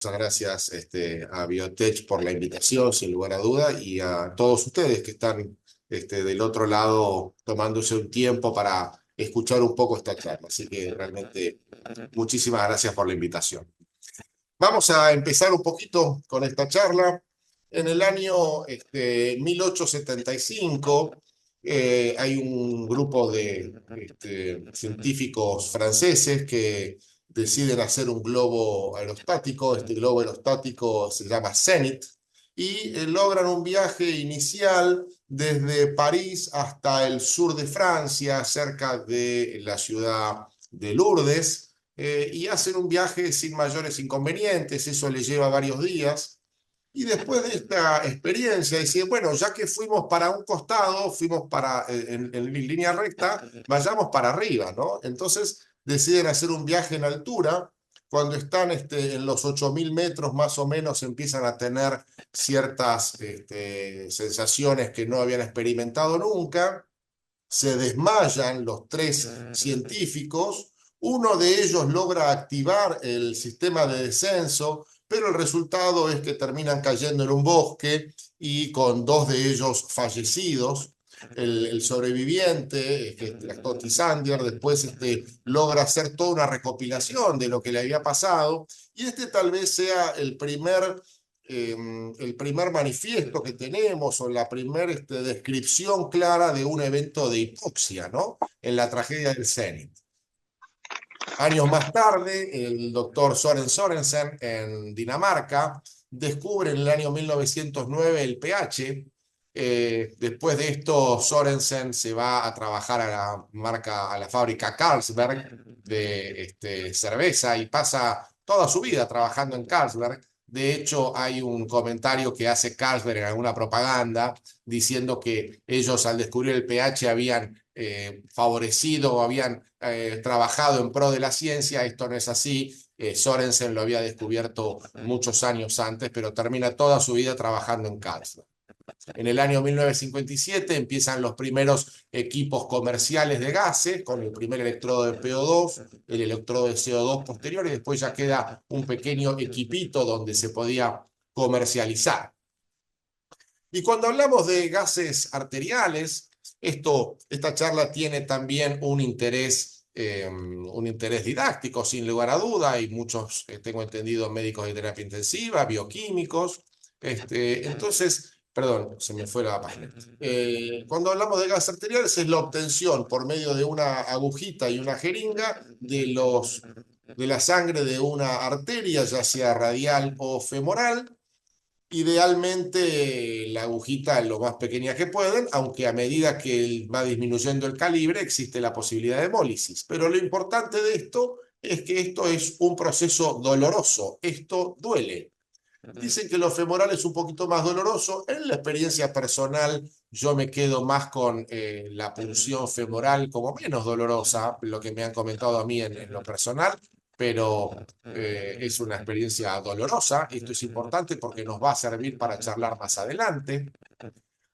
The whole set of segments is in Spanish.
Muchas gracias a Biotech por la invitación, sin lugar a duda, y a todos ustedes que están del otro lado tomándose un tiempo para escuchar un poco esta charla. Así que realmente muchísimas gracias por la invitación. Vamos a empezar un poquito con esta charla. En el año 1875 hay un grupo de científicos franceses que deciden hacer un globo aerostático. Este globo aerostático se llama Zenith y logran un viaje inicial desde París hasta el sur de Francia, cerca de la ciudad de Lourdes, y hacen un viaje sin mayores inconvenientes. Eso les lleva varios días. Y después de esta experiencia, deciden, bueno, ya que fuimos para un costado, fuimos en línea recta, vayamos para arriba, ¿no? Entonces deciden hacer un viaje en altura. Cuando están en los 8.000 metros más o menos, empiezan a tener ciertas sensaciones que no habían experimentado nunca. Se desmayan los tres científicos. Uno de ellos logra activar el sistema de descenso, pero el resultado es que terminan cayendo en un bosque y con dos de ellos fallecidos. El sobreviviente, Scotty Sander, después logra hacer toda una recopilación de lo que le había pasado, y tal vez sea el primer manifiesto que tenemos, o la primera descripción clara de un evento de hipoxia, ¿no? En la tragedia del Zenit. Años más tarde, el doctor Søren Sørensen en Dinamarca descubre en el año 1909 el pH. Después de esto, Sørensen se va a trabajar a la fábrica Carlsberg de cerveza, y pasa toda su vida trabajando en Carlsberg. De hecho, hay un comentario que hace Carlsberg en alguna propaganda diciendo que ellos, al descubrir el pH, habían favorecido o habían trabajado en pro de la ciencia. Esto no es así. Sørensen lo había descubierto muchos años antes, pero termina toda su vida trabajando en Carlsberg. En el año 1957 empiezan los primeros equipos comerciales de gases, con el primer electrodo de PO2, el electrodo de CO2 posterior, y después ya queda un pequeño equipito donde se podía comercializar. Y cuando hablamos de gases arteriales, esta charla tiene también un interés didáctico, sin lugar a duda. Hay muchos, tengo entendido, médicos de terapia intensiva, bioquímicos. Entonces, perdón, se me fue la página. Cuando hablamos de gases arteriales, es la obtención por medio de una agujita y una jeringa de la sangre de una arteria, ya sea radial o femoral. Idealmente la agujita lo más pequeña que pueden, aunque a medida que va disminuyendo el calibre existe la posibilidad de hemólisis. Pero lo importante de esto es que esto es un proceso doloroso, esto duele. Dicen que lo femoral es un poquito más doloroso. En la experiencia personal, yo me quedo más con la punción femoral como menos dolorosa, lo que me han comentado a mí en lo personal, pero es una experiencia dolorosa. Esto es importante porque nos va a servir para charlar más adelante.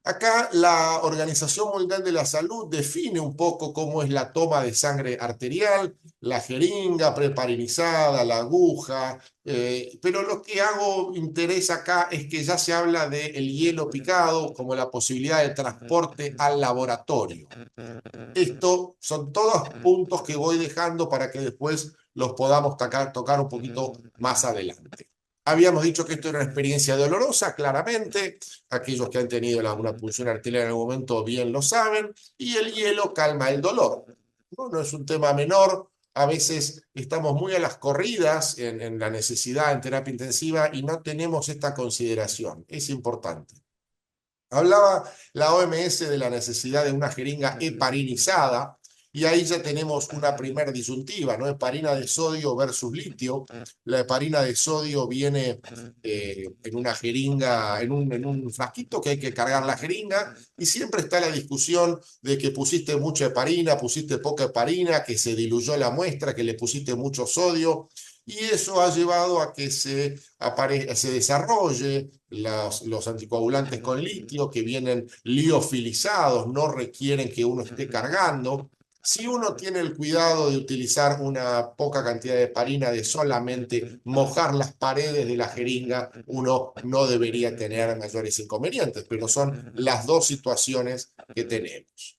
Acá la Organización Mundial de la Salud define un poco cómo es la toma de sangre arterial, la jeringa preparinizada, la aguja, pero lo que hago interés acá es que ya se habla del hielo picado como la posibilidad de transporte al laboratorio. Estos son todos puntos que voy dejando para que después los podamos tocar un poquito más adelante. Habíamos dicho que esto era una experiencia dolorosa, claramente. Aquellos que han tenido una punción arterial en algún momento bien lo saben. Y el hielo calma el dolor. No es un tema menor. A veces estamos muy a las corridas en la necesidad en terapia intensiva y no tenemos esta consideración. Es importante. Hablaba la OMS de la necesidad de una jeringa heparinizada, y ahí ya tenemos una primera disyuntiva, ¿no? Heparina de sodio versus litio. La heparina de sodio viene en una jeringa, en un frasquito que hay que cargar la jeringa, y siempre está la discusión de que pusiste mucha heparina, pusiste poca heparina, que se diluyó la muestra, que le pusiste mucho sodio. Y eso ha llevado a que se desarrolle los anticoagulantes con litio, que vienen liofilizados, no requieren que uno esté cargando. Si uno tiene el cuidado de utilizar una poca cantidad de heparina, de solamente mojar las paredes de la jeringa, uno no debería tener mayores inconvenientes, pero son las dos situaciones que tenemos.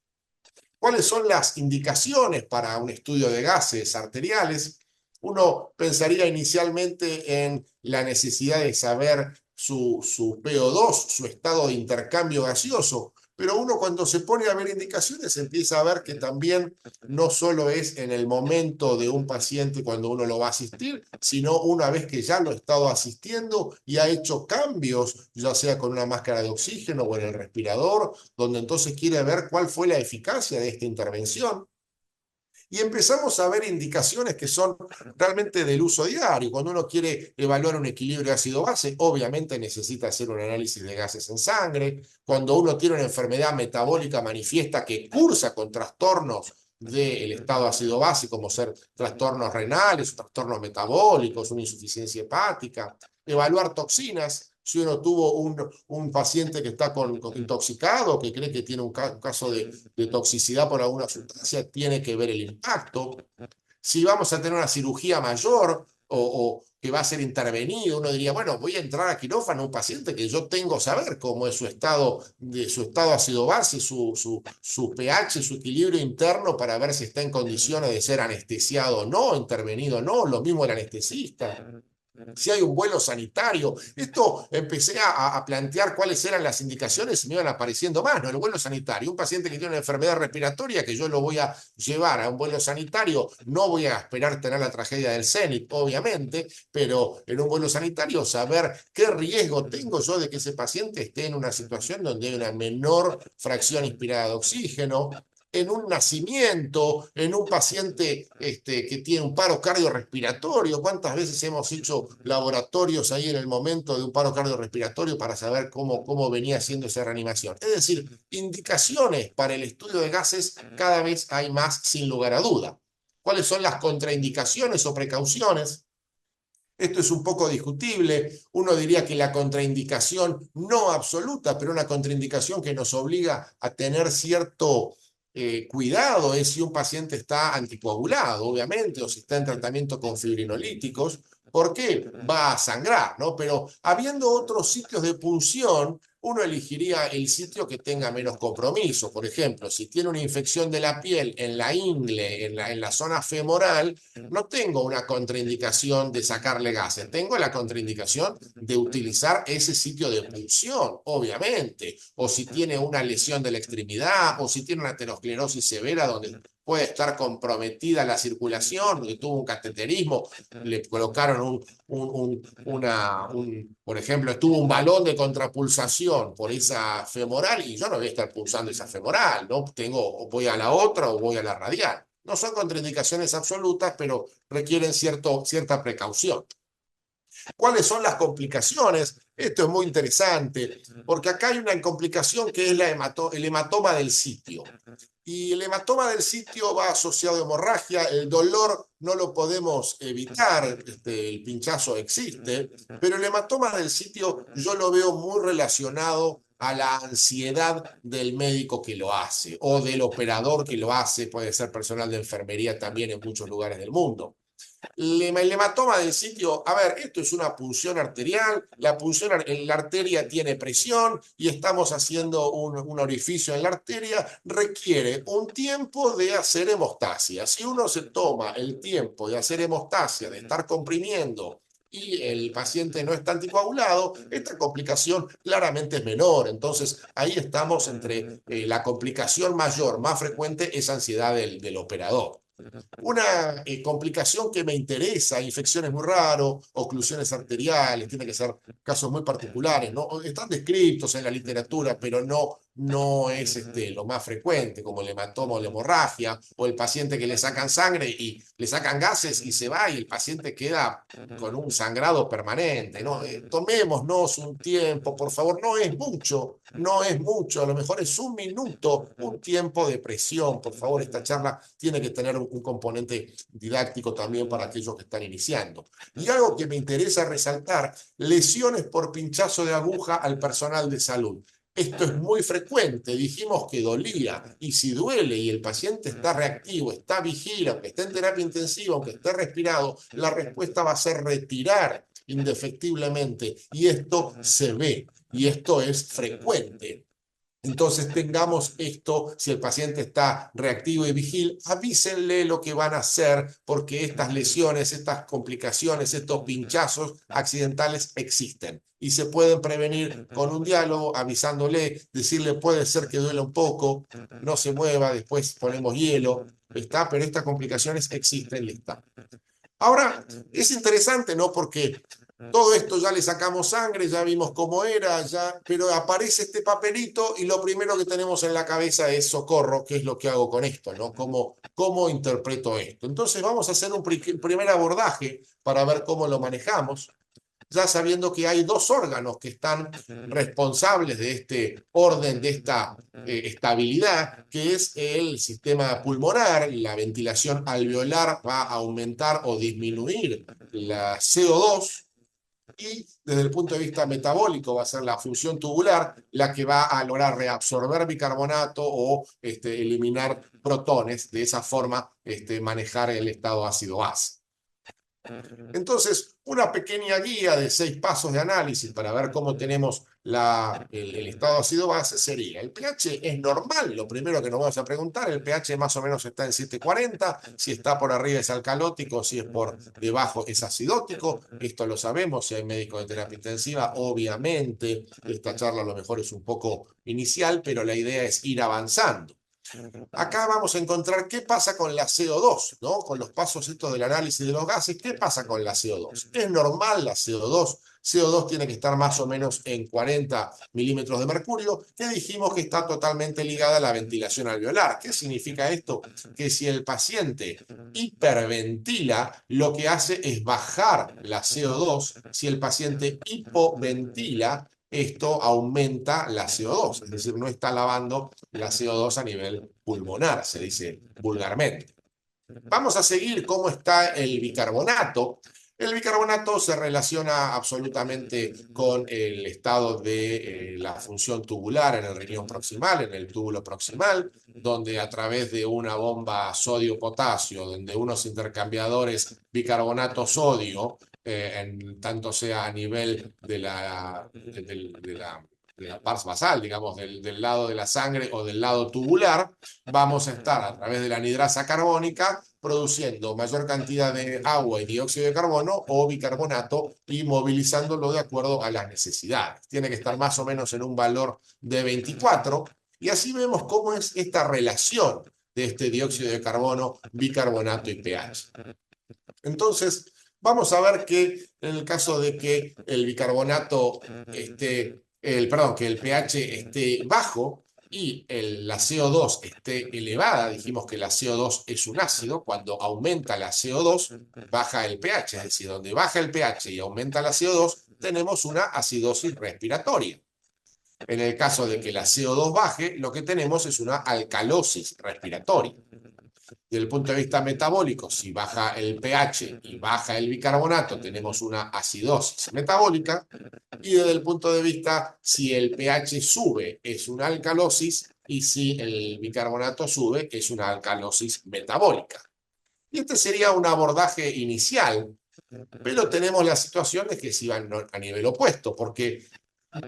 ¿Cuáles son las indicaciones para un estudio de gases arteriales? Uno pensaría inicialmente en la necesidad de saber su PO2, su estado de intercambio gaseoso, pero uno cuando se pone a ver indicaciones empieza a ver que también no solo es en el momento de un paciente cuando uno lo va a asistir, sino una vez que ya lo ha estado asistiendo y ha hecho cambios, ya sea con una máscara de oxígeno o en el respirador, donde entonces quiere ver cuál fue la eficacia de esta intervención. Y empezamos a ver indicaciones que son realmente del uso diario. Cuando uno quiere evaluar un equilibrio ácido-base, obviamente necesita hacer un análisis de gases en sangre. Cuando uno tiene una enfermedad metabólica manifiesta que cursa con trastornos del estado ácido-base, como ser trastornos renales, trastornos metabólicos, una insuficiencia hepática. Evaluar toxinas. Si uno tuvo un paciente que está intoxicado, que cree que tiene un caso de toxicidad por alguna sustancia, tiene que ver el impacto. Si vamos a tener una cirugía mayor o que va a ser intervenido, uno diría, bueno, voy a entrar a quirófano a un paciente que yo tengo que saber cómo es su estado ácido-base, su pH, su equilibrio interno para ver si está en condiciones de ser anestesiado o no, intervenido o no, lo mismo el anestesista. Si hay un vuelo sanitario. Esto empecé a plantear cuáles eran las indicaciones y me iban apareciendo más, ¿no? El vuelo sanitario, un paciente que tiene una enfermedad respiratoria que yo lo voy a llevar a un vuelo sanitario, no voy a esperar tener la tragedia del Zenit, obviamente, pero en un vuelo sanitario saber qué riesgo tengo yo de que ese paciente esté en una situación donde hay una menor fracción inspirada de oxígeno, en un nacimiento, en un paciente que tiene un paro cardiorrespiratorio. ¿Cuántas veces hemos hecho laboratorios ahí en el momento de un paro cardiorrespiratorio para saber cómo venía haciendo esa reanimación? Es decir, indicaciones para el estudio de gases cada vez hay más sin lugar a duda. ¿Cuáles son las contraindicaciones o precauciones? Esto es un poco discutible. Uno diría que la contraindicación no absoluta, pero una contraindicación que nos obliga a tener cierto cuidado es si un paciente está anticoagulado, obviamente, o si está en tratamiento con fibrinolíticos, porque va a sangrar, ¿no? Pero habiendo otros sitios de punción, uno elegiría el sitio que tenga menos compromiso. Por ejemplo, si tiene una infección de la piel en la ingle, en la zona femoral, no tengo una contraindicación de sacarle gases, tengo la contraindicación de utilizar ese sitio de punción, obviamente, o si tiene una lesión de la extremidad, o si tiene una aterosclerosis severa donde puede estar comprometida la circulación, que tuvo un cateterismo, le colocaron por ejemplo, tuvo un balón de contrapulsación por esa femoral y yo no voy a estar pulsando esa femoral, ¿no? Voy a la otra o voy a la radial. No son contraindicaciones absolutas, pero requieren cierta precaución. ¿Cuáles son las complicaciones? Esto es muy interesante, porque acá hay una complicación que es el hematoma del sitio. Y el hematoma del sitio va asociado a hemorragia, el dolor no lo podemos evitar, el pinchazo existe, pero el hematoma del sitio yo lo veo muy relacionado a la ansiedad del médico que lo hace o del operador que lo hace, puede ser personal de enfermería también en muchos lugares del mundo. El hematoma del sitio, a ver, esto es una punción arterial, la punción en la arteria tiene presión y estamos haciendo un orificio en la arteria, requiere un tiempo de hacer hemostasia. Si uno se toma el tiempo de hacer hemostasia, de estar comprimiendo y el paciente no está anticoagulado, esta complicación claramente es menor. Entonces, ahí estamos entre la complicación mayor, más frecuente, es ansiedad del operador. Una complicación que me interesa, infecciones muy raras, oclusiones arteriales, tiene que ser casos muy particulares, ¿no? Están descritos en la literatura, pero no es lo más frecuente, como el hematoma o la hemorragia, o el paciente que le sacan sangre y le sacan gases y se va y el paciente queda con un sangrado permanente, ¿no? Tomémonos un tiempo, por favor, no es mucho, a lo mejor es un minuto, un tiempo de presión, por favor, esta charla tiene que tener un componente didáctico también para aquellos que están iniciando. Y algo que me interesa resaltar, lesiones por pinchazo de aguja al personal de salud. Esto es muy frecuente, dijimos que dolía, y si duele y el paciente está reactivo, está vigila, aunque esté en terapia intensiva, aunque esté respirado, la respuesta va a ser retirar indefectiblemente, y esto se ve, y esto es frecuente. Entonces tengamos esto, si el paciente está reactivo y vigil, avísenle lo que van a hacer, porque estas lesiones, estas complicaciones, estos pinchazos accidentales existen y se pueden prevenir con un diálogo, avisándole, decirle puede ser que duela un poco, no se mueva, después ponemos hielo, está, pero estas complicaciones existen, lista. Ahora, es interesante, ¿no? Porque todo esto ya le sacamos sangre, ya vimos cómo era, ya, pero aparece este papelito y lo primero que tenemos en la cabeza es socorro, ¿qué es lo que hago con esto, ¿no? ¿Cómo interpreto esto? Entonces vamos a hacer un primer abordaje para ver cómo lo manejamos, ya sabiendo que hay dos órganos que están responsables de este orden, de esta estabilidad, que es el sistema pulmonar. La ventilación alveolar va a aumentar o disminuir la CO2, y desde el punto de vista metabólico va a ser la función tubular la que va a lograr reabsorber bicarbonato o eliminar protones, de esa forma manejar el estado ácido-base. Entonces, una pequeña guía de 6 pasos de análisis para ver cómo tenemos el estado ácido-base sería: el pH es normal, lo primero que nos vamos a preguntar. El pH más o menos está en 740, si está por arriba es alcalótico, si es por debajo es acidótico. Esto lo sabemos si hay médico de terapia intensiva. Obviamente, esta charla a lo mejor es un poco inicial, pero la idea es ir avanzando. Acá vamos a encontrar qué pasa con la CO2, ¿no? Con los pasos estos del análisis de los gases, ¿qué pasa con la CO2? ¿Es normal la CO2? CO2 tiene que estar más o menos en 40 milímetros de mercurio, que dijimos que está totalmente ligada a la ventilación alveolar. ¿Qué significa esto? Que si el paciente hiperventila, lo que hace es bajar la CO2. Si el paciente hipoventila, esto aumenta la CO2, es decir, no está lavando la CO2 a nivel pulmonar, se dice vulgarmente. Vamos a seguir cómo está el bicarbonato. El bicarbonato se relaciona absolutamente con el estado de la función tubular en el riñón proximal, en el túbulo proximal, donde a través de una bomba sodio-potasio, donde unos intercambiadores bicarbonato-sodio, tanto sea a nivel de la pars basal, digamos, del lado de la sangre o del lado tubular, vamos a estar a través de la anhidrasa carbónica produciendo mayor cantidad de agua y dióxido de carbono o bicarbonato y movilizándolo de acuerdo a las necesidades. Tiene que estar más o menos en un valor de 24, y así vemos cómo es esta relación de este dióxido de carbono, bicarbonato y pH. Entonces, vamos a ver que en el caso de que el bicarbonato que el pH esté bajo y la CO2 esté elevada, dijimos que la CO2 es un ácido. Cuando aumenta la CO2, baja el pH, es decir, donde baja el pH y aumenta la CO2, tenemos una acidosis respiratoria. En el caso de que la CO2 baje, lo que tenemos es una alcalosis respiratoria. Desde el punto de vista metabólico, si baja el pH y baja el bicarbonato, tenemos una acidosis metabólica. Y desde el punto de vista, si el pH sube, es una alcalosis, y si el bicarbonato sube, es una alcalosis metabólica. Y este sería un abordaje inicial, pero tenemos las situaciones que se van a nivel opuesto, porque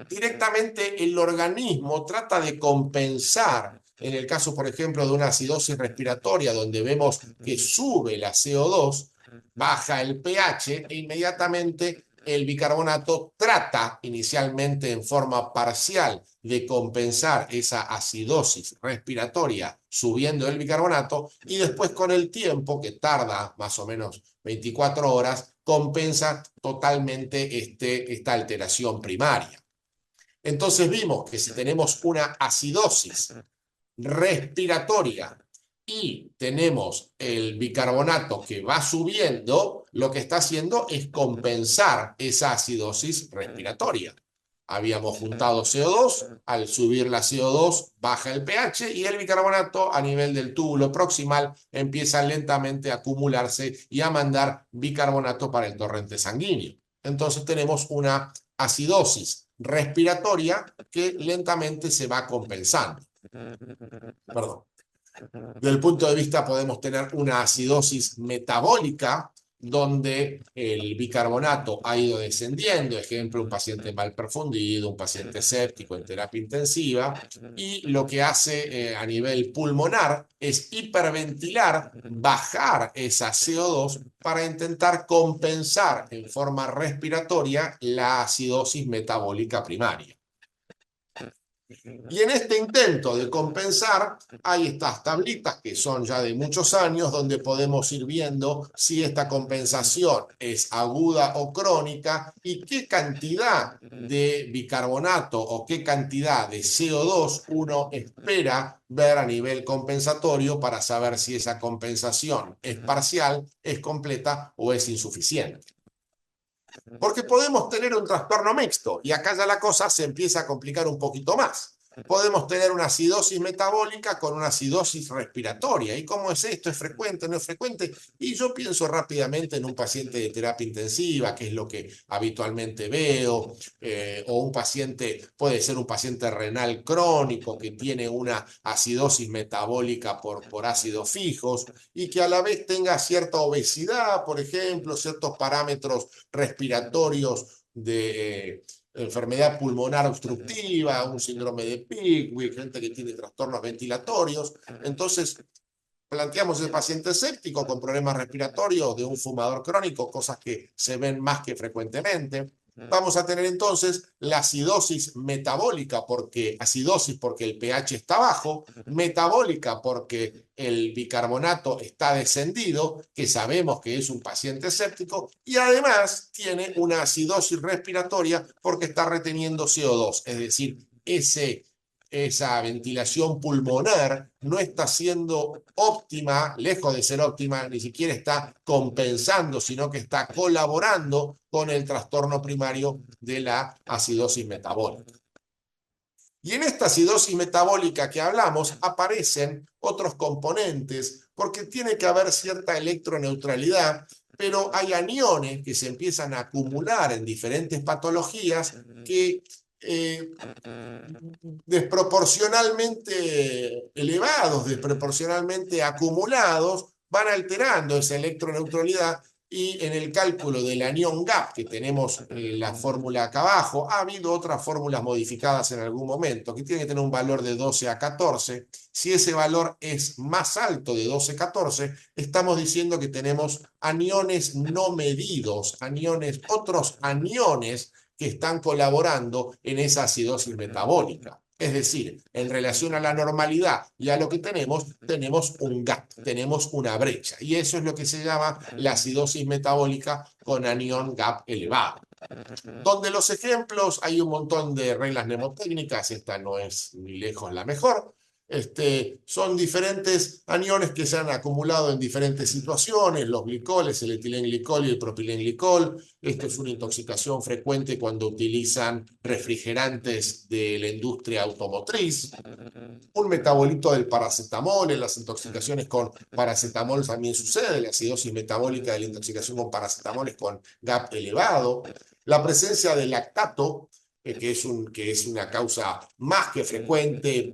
directamente el organismo trata de compensar. En el caso, por ejemplo, de una acidosis respiratoria, donde vemos que sube la CO2, baja el pH, e inmediatamente el bicarbonato trata, inicialmente en forma parcial, de compensar esa acidosis respiratoria subiendo el bicarbonato, y después, con el tiempo, que tarda más o menos 24 horas, compensa totalmente esta alteración primaria. Entonces vimos que si tenemos una acidosis respiratoria y tenemos el bicarbonato que va subiendo, lo que está haciendo es compensar esa acidosis respiratoria. Habíamos juntado CO2, al subir la CO2 baja el pH y el bicarbonato a nivel del túbulo proximal empieza lentamente a acumularse y a mandar bicarbonato para el torrente sanguíneo. Entonces tenemos una acidosis respiratoria que lentamente se va compensando. Perdón. Desde el punto de vista podemos tener una acidosis metabólica donde el bicarbonato ha ido descendiendo, ejemplo, un paciente mal perfundido, un paciente séptico en terapia intensiva, y lo que hace a nivel pulmonar es hiperventilar, bajar esa CO2 para intentar compensar en forma respiratoria la acidosis metabólica primaria. Y en este intento de compensar, hay estas tablitas que son ya de muchos años, donde podemos ir viendo si esta compensación es aguda o crónica y qué cantidad de bicarbonato o qué cantidad de CO2 uno espera ver a nivel compensatorio para saber si esa compensación es parcial, es completa o es insuficiente. Porque podemos tener un trastorno mixto y acá ya la cosa se empieza a complicar un poquito más. Podemos tener una acidosis metabólica con una acidosis respiratoria. ¿Y cómo es esto? ¿Es frecuente? ¿No es frecuente? Y yo pienso rápidamente en un paciente de terapia intensiva, que es lo que habitualmente veo, o un paciente, puede ser un paciente renal crónico que tiene una acidosis metabólica por ácidos fijos y que a la vez tenga cierta obesidad, por ejemplo, ciertos parámetros respiratorios de enfermedad pulmonar obstructiva, un síndrome de Pickwick, gente que tiene trastornos ventilatorios. Entonces, planteamos el paciente séptico con problemas respiratorios de un fumador crónico, cosas que se ven más que frecuentemente. Vamos a tener entonces la acidosis metabólica, acidosis porque el pH está bajo, metabólica porque el bicarbonato está descendido, que sabemos que es un paciente séptico, y además tiene una acidosis respiratoria porque está reteniendo CO2, es decir, esa ventilación pulmonar no está siendo óptima, lejos de ser óptima, ni siquiera está compensando, sino que está colaborando con el trastorno primario de la acidosis metabólica. Y en esta acidosis metabólica que hablamos aparecen otros componentes porque tiene que haber cierta electroneutralidad, pero hay aniones que se empiezan a acumular en diferentes patologías que desproporcionalmente elevados, desproporcionalmente acumulados, van alterando esa electroneutralidad y en el cálculo del anión gap, que tenemos la fórmula acá abajo, ha habido otras fórmulas modificadas en algún momento, que tiene que tener un valor de 12 a 14. Si ese valor es más alto de 12 a 14, estamos diciendo que tenemos aniones no medidos, otros aniones que están colaborando en esa acidosis metabólica. Es decir, en relación a la normalidad y a lo que tenemos un gap, tenemos una brecha. Y eso es lo que se llama la acidosis metabólica con anión gap elevado. Donde los ejemplos, hay un montón de reglas mnemotécnicas, esta no es ni lejos la mejor. Son diferentes aniones que se han acumulado en diferentes situaciones, los glicoles, el etilenglicol y el propilenglicol. Esto es una intoxicación frecuente cuando utilizan refrigerantes de la industria automotriz. Un metabolito del paracetamol, en las intoxicaciones con paracetamol también sucede, la acidosis metabólica de la intoxicación con paracetamol es con GAP elevado. La presencia de lactato, que es una causa más que frecuente,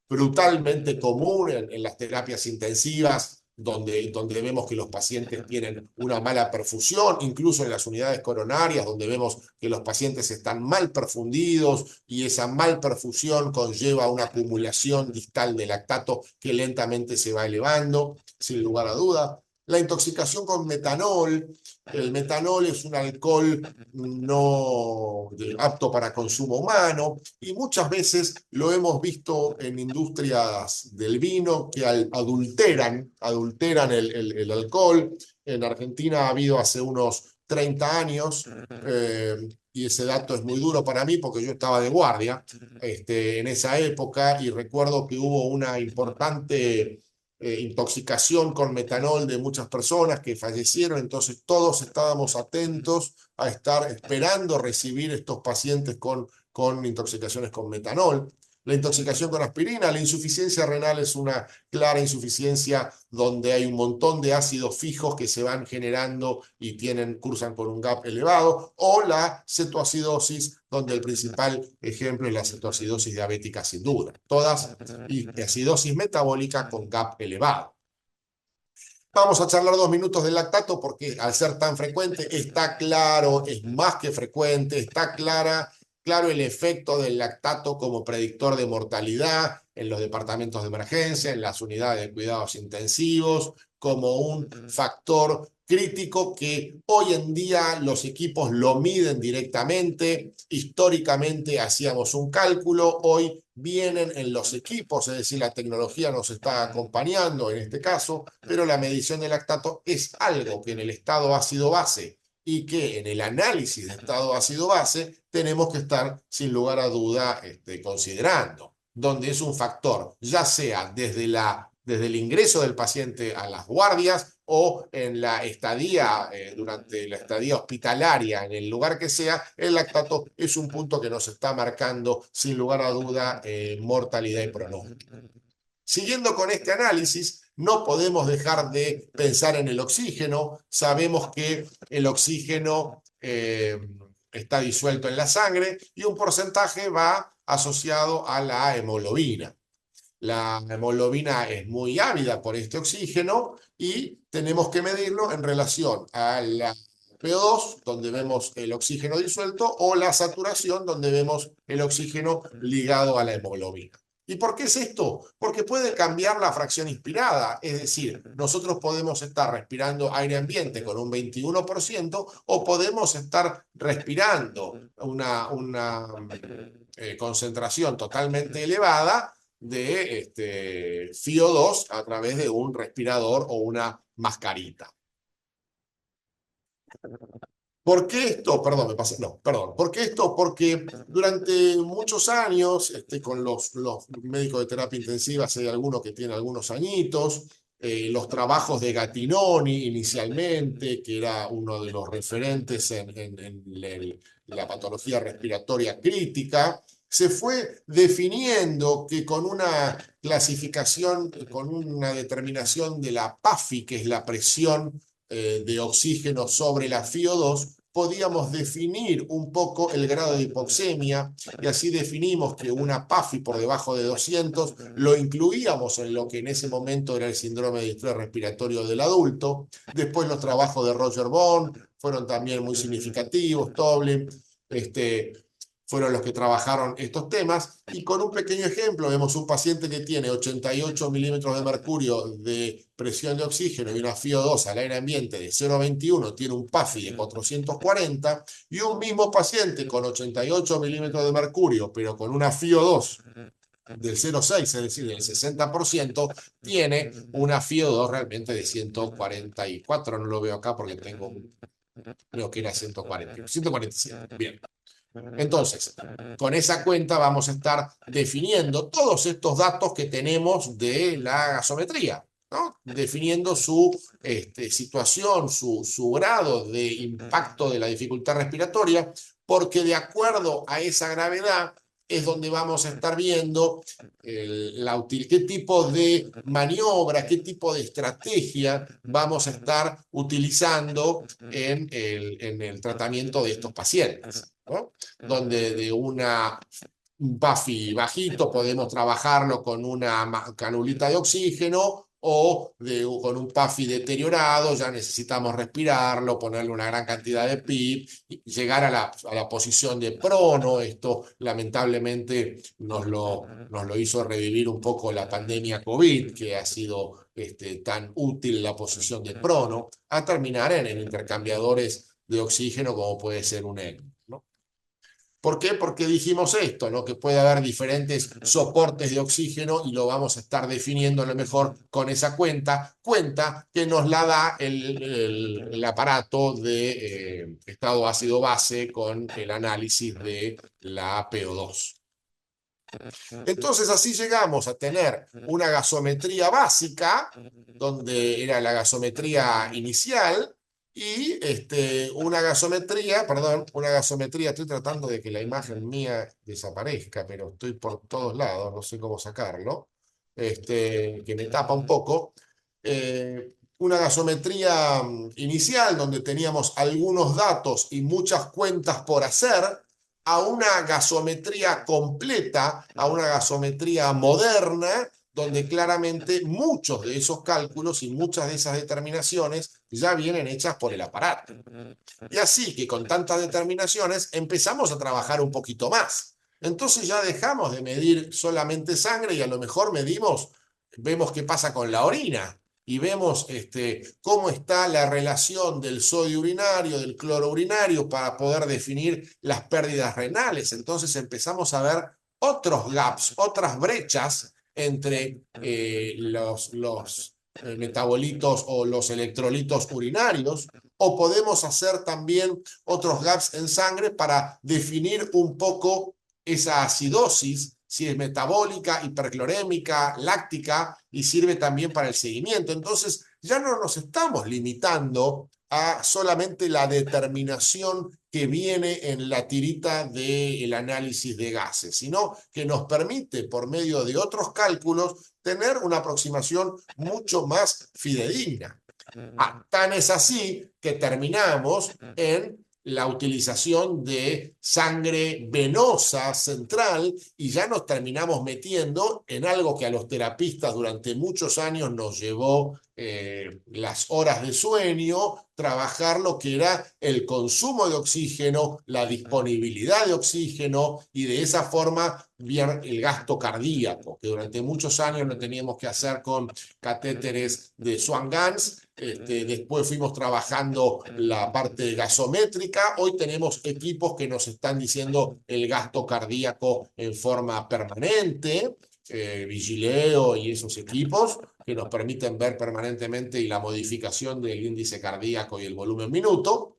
brutalmente común en las terapias intensivas, donde vemos que los pacientes tienen una mala perfusión, incluso en las unidades coronarias, donde vemos que los pacientes están mal perfundidos y esa mal perfusión conlleva una acumulación distal de lactato que lentamente se va elevando, sin lugar a duda. La intoxicación con metanol. El metanol es un alcohol no apto para consumo humano y muchas veces lo hemos visto en industrias del vino que adulteran el alcohol. En Argentina ha habido hace unos 30 años, y ese dato es muy duro para mí porque yo estaba de guardia en esa época y recuerdo que hubo una importante intoxicación con metanol de muchas personas que fallecieron, entonces todos estábamos atentos a estar esperando recibir estos pacientes con intoxicaciones con metanol. La intoxicación con aspirina, la insuficiencia renal es una clara insuficiencia donde hay un montón de ácidos fijos que se van generando y cursan por un gap elevado, o la cetoacidosis, donde el principal ejemplo es la cetoacidosis diabética sin duda. Todas y acidosis metabólica con gap elevado. Vamos a charlar 2 minutos del lactato porque al ser tan frecuente está claro, es más que frecuente, está claro el efecto del lactato como predictor de mortalidad en los departamentos de emergencia, en las unidades de cuidados intensivos, como un factor crítico que hoy en día los equipos lo miden directamente. Históricamente hacíamos un cálculo, hoy vienen en los equipos, es decir, la tecnología nos está acompañando en este caso, pero la medición del lactato es algo que en el estado ácido-base y que en el análisis de estado ácido-base tenemos que estar sin lugar a duda considerando, donde es un factor, ya sea desde el ingreso del paciente a las guardias o en la estadía, durante la estadía hospitalaria, en el lugar que sea, el lactato es un punto que nos está marcando, sin lugar a duda, mortalidad y pronóstico. Siguiendo con este análisis, no podemos dejar de pensar en el oxígeno. Sabemos que el oxígeno está disuelto en la sangre y un porcentaje va asociado a la hemoglobina. La hemoglobina es muy ávida por este oxígeno y tenemos que medirlo en relación a la PO2, donde vemos el oxígeno disuelto, o la saturación, donde vemos el oxígeno ligado a la hemoglobina. ¿Y por qué es esto? Porque puede cambiar la fracción inspirada, es decir, nosotros podemos estar respirando aire ambiente con un 21% o podemos estar respirando una concentración totalmente elevada de FiO2 a través de un respirador o una mascarita. ¿Por qué esto? Perdón, me pasé. No, perdón. ¿Por qué esto? Porque durante muchos años, con los médicos de terapia intensiva, hay algunos que tienen algunos añitos, los trabajos de Gattinoni inicialmente, que era uno de los referentes en la patología respiratoria crítica, se fue definiendo que con una clasificación, con una determinación de la PAFI, que es la presión de oxígeno sobre la FiO2, podíamos definir un poco el grado de hipoxemia y así definimos que una PAFI por debajo de 200 lo incluíamos en lo que en ese momento era el síndrome de distrés respiratorio del adulto. Después los trabajos de Roger Bond fueron también muy significativos, Toble, fueron los que trabajaron estos temas, y con un pequeño ejemplo vemos un paciente que tiene 88 milímetros de mercurio de presión de oxígeno y una FiO2 al aire ambiente de 0,21, tiene un PAFI de 440, y un mismo paciente con 88 milímetros de mercurio, pero con una FiO2 del 0,6, es decir, del 60%, tiene una FiO2 realmente de 144, no lo veo acá porque creo que era 140, 147, bien. Entonces, con esa cuenta vamos a estar definiendo todos estos datos que tenemos de la gasometría, ¿no? Definiendo su situación, su grado de impacto de la dificultad respiratoria, porque de acuerdo a esa gravedad es donde vamos a estar viendo qué tipo de maniobra, qué tipo de estrategia vamos a estar utilizando en el tratamiento de estos pacientes, ¿no? Donde de un PAFI bajito podemos trabajarlo con una canulita de oxígeno, o con un PAFI deteriorado ya necesitamos respirarlo, ponerle una gran cantidad de PIB y llegar a la posición de prono. Esto lamentablemente nos lo hizo revivir un poco la pandemia COVID, que ha sido tan útil la posición de prono, a terminar en intercambiadores de oxígeno como puede ser un ECMO, ¿no? ¿Por qué? Porque dijimos esto, ¿no? Que puede haber diferentes soportes de oxígeno y lo vamos a estar definiendo a lo mejor con esa cuenta que nos la da el aparato de estado ácido-base con el análisis de la PO2. Entonces así llegamos a tener una gasometría básica, donde era la gasometría inicial, y una gasometría, perdón, una gasometría, estoy tratando de que la imagen mía desaparezca, pero estoy por todos lados, no sé cómo sacarlo, que me tapa un poco. Una gasometría inicial donde teníamos algunos datos y muchas cuentas por hacer, a una gasometría completa, a una gasometría moderna, donde claramente muchos de esos cálculos y muchas de esas determinaciones ya vienen hechas por el aparato. Y así que con tantas determinaciones empezamos a trabajar un poquito más. Entonces ya dejamos de medir solamente sangre y a lo mejor vemos qué pasa con la orina y vemos cómo está la relación del sodio urinario, del cloro urinario para poder definir las pérdidas renales. Entonces empezamos a ver otros gaps, otras brechas entre los metabolitos o los electrolitos urinarios, o podemos hacer también otros gaps en sangre para definir un poco esa acidosis, si es metabólica, hiperclorémica, láctica, y sirve también para el seguimiento. Entonces, ya no nos estamos limitando a solamente la determinación que viene en la tirita del análisis de gases, sino que nos permite, por medio de otros cálculos, tener una aproximación mucho más fidedigna. Tan es así que terminamos en la utilización de sangre venosa central y ya nos terminamos metiendo en algo que a los terapistas durante muchos años nos llevó las horas de sueño, trabajar lo que era el consumo de oxígeno, la disponibilidad de oxígeno y de esa forma bien el gasto cardíaco, que durante muchos años lo teníamos que hacer con catéteres de Swan-Ganz. Después fuimos trabajando la parte gasométrica. Hoy tenemos equipos que nos están diciendo el gasto cardíaco en forma permanente, Vigileo y esos equipos que nos permiten ver permanentemente y la modificación del índice cardíaco y el volumen minuto.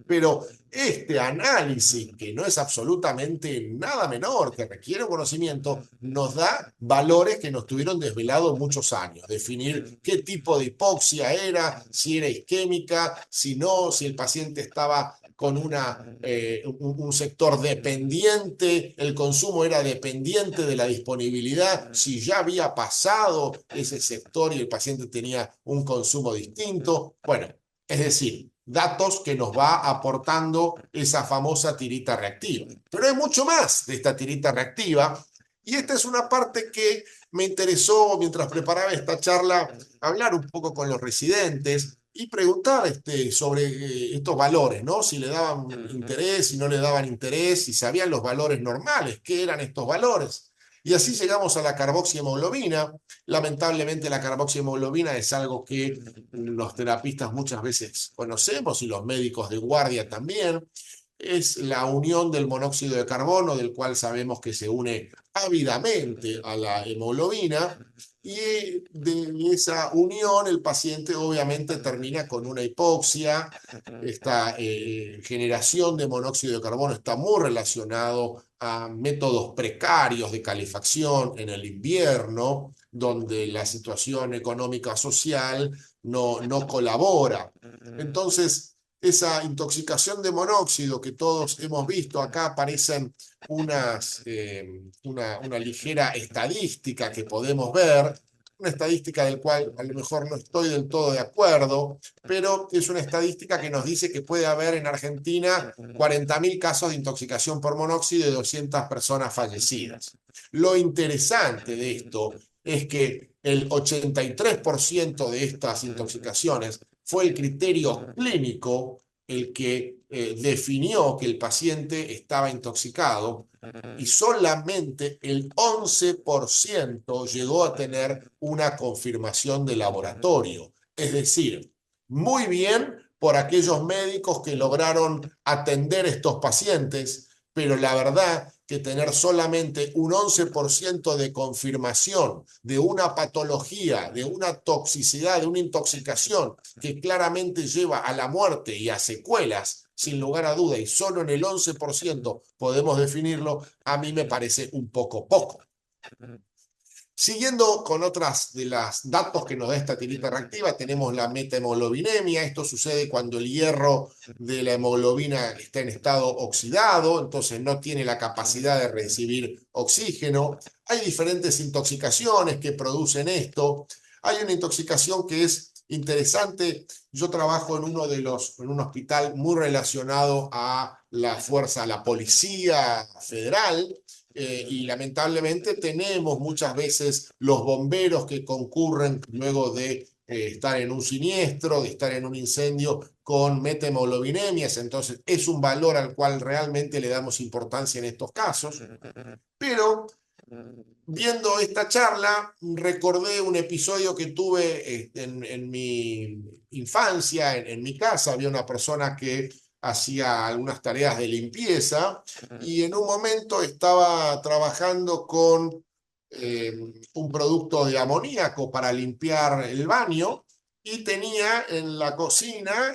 Pero este análisis, que no es absolutamente nada menor, que requiere conocimiento, nos da valores que nos tuvieron desvelados muchos años. Definir qué tipo de hipoxia era, si era isquémica, si no, si el paciente estaba con un sector dependiente, el consumo era dependiente de la disponibilidad, si ya había pasado ese sector y el paciente tenía un consumo distinto. Bueno, es decir, datos que nos va aportando esa famosa tirita reactiva. Pero hay mucho más de esta tirita reactiva y esta es una parte que me interesó mientras preparaba esta charla, hablar un poco con los residentes y preguntar sobre estos valores, ¿no? Si le daban interés, si no le daban interés, si sabían los valores normales, qué eran estos valores. Y así llegamos a la carboxihemoglobina. Lamentablemente la carboxihemoglobina es algo que los terapistas muchas veces conocemos y los médicos de guardia también. Es la unión del monóxido de carbono, del cual sabemos que se une ávidamente a la hemoglobina, y de esa unión el paciente obviamente termina con una hipoxia. Esta generación de monóxido de carbono está muy relacionado a métodos precarios de calefacción en el invierno, donde la situación económica social no colabora. Entonces, esa intoxicación de monóxido que todos hemos visto, acá aparecen una ligera estadística que podemos ver, una estadística del cual a lo mejor no estoy del todo de acuerdo, pero es una estadística que nos dice que puede haber en Argentina 40.000 casos de intoxicación por monóxido y 200 personas fallecidas. Lo interesante de esto es que el 83% de estas intoxicaciones fue el criterio clínico el que definió que el paciente estaba intoxicado y solamente el 11% llegó a tener una confirmación de laboratorio. Es decir, muy bien por aquellos médicos que lograron atender estos pacientes, pero la verdad que tener solamente un 11% de confirmación de una patología, de una toxicidad, de una intoxicación que claramente lleva a la muerte y a secuelas, sin lugar a duda, y solo en el 11% podemos definirlo, a mí me parece un poco poco. Siguiendo con otras de las datos que nos da esta tirita reactiva, tenemos la metahemoglobinemia. Esto sucede cuando el hierro de la hemoglobina está en estado oxidado, entonces no tiene la capacidad de recibir oxígeno. Hay diferentes intoxicaciones que producen esto. Hay una intoxicación que es interesante. Yo trabajo en en un hospital muy relacionado a la fuerza, a la policía federal. Y lamentablemente tenemos muchas veces los bomberos que concurren luego de estar en un siniestro, de estar en un incendio con metahemoglobinemia. Entonces es un valor al cual realmente le damos importancia en estos casos. Pero viendo esta charla, recordé un episodio que tuve en mi infancia, en mi casa. Había una persona que hacía algunas tareas de limpieza y en un momento estaba trabajando con eh, un producto de amoníaco para limpiar el baño y tenía en la cocina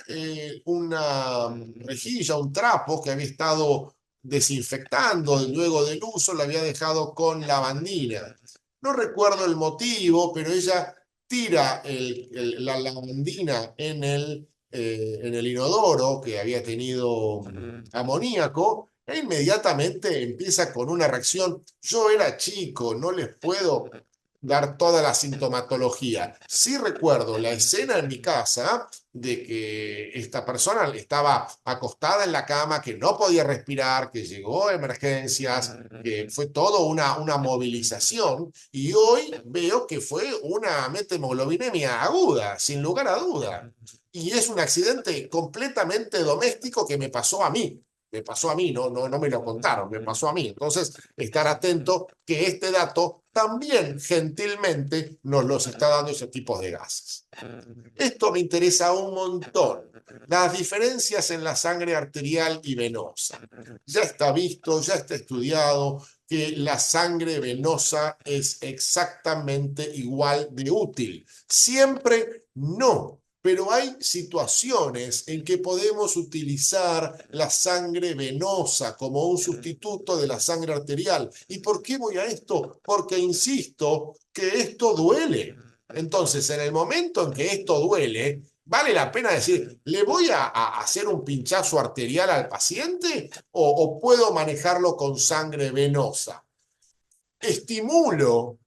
una rejilla, un trapo que había estado desinfectando luego del uso, la había dejado con lavandina. No recuerdo el motivo, pero ella tira la lavandina en el inodoro que había tenido amoníaco e inmediatamente empieza con una reacción. Yo era chico, no les puedo dar toda la sintomatología. Sí recuerdo la escena en mi casa de que esta persona estaba acostada en la cama, que no podía respirar, que llegó a emergencias, que fue todo una movilización, y hoy veo que fue una metahemoglobinemia aguda, sin lugar a duda. Y es un accidente completamente doméstico que me pasó a mí. Me pasó a mí, no me lo contaron, me pasó a mí. Entonces, estar atento que este dato también gentilmente nos los está dando ese tipo de gases. Esto me interesa un montón. Las diferencias en la sangre arterial y venosa. Ya está visto, ya está estudiado que la sangre venosa es exactamente igual de útil. Siempre no. Pero hay situaciones en que podemos utilizar la sangre venosa como un sustituto de la sangre arterial. ¿Y por qué voy a esto? Porque insisto que esto duele. Entonces, en el momento en que esto duele, vale la pena decir, ¿le voy a hacer un pinchazo arterial al paciente o puedo manejarlo con sangre venosa? Estimulo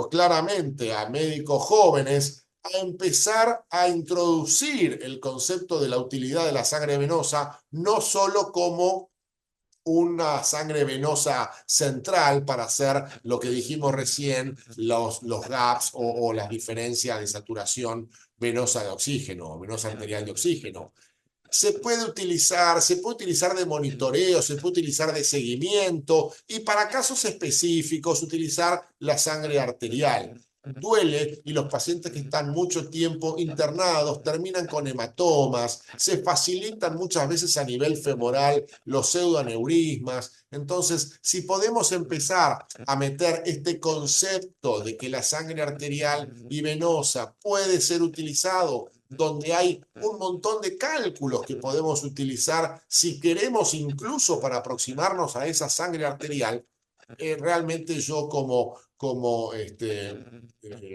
claramente a médicos jóvenes a empezar a introducir el concepto de la utilidad de la sangre venosa, no solo como una sangre venosa central para hacer lo que dijimos recién, los gaps o las diferencias de saturación venosa de oxígeno, venosa arterial de oxígeno. Se puede utilizar de monitoreo, se puede utilizar de seguimiento y para casos específicos utilizar la sangre arterial. Duele y los pacientes que están mucho tiempo internados terminan con hematomas, se facilitan muchas veces a nivel femoral los pseudoaneurismas. Entonces, si podemos empezar a meter este concepto de que la sangre arterial y venosa puede ser utilizado donde hay un montón de cálculos que podemos utilizar si queremos incluso para aproximarnos a esa sangre arterial. Realmente yo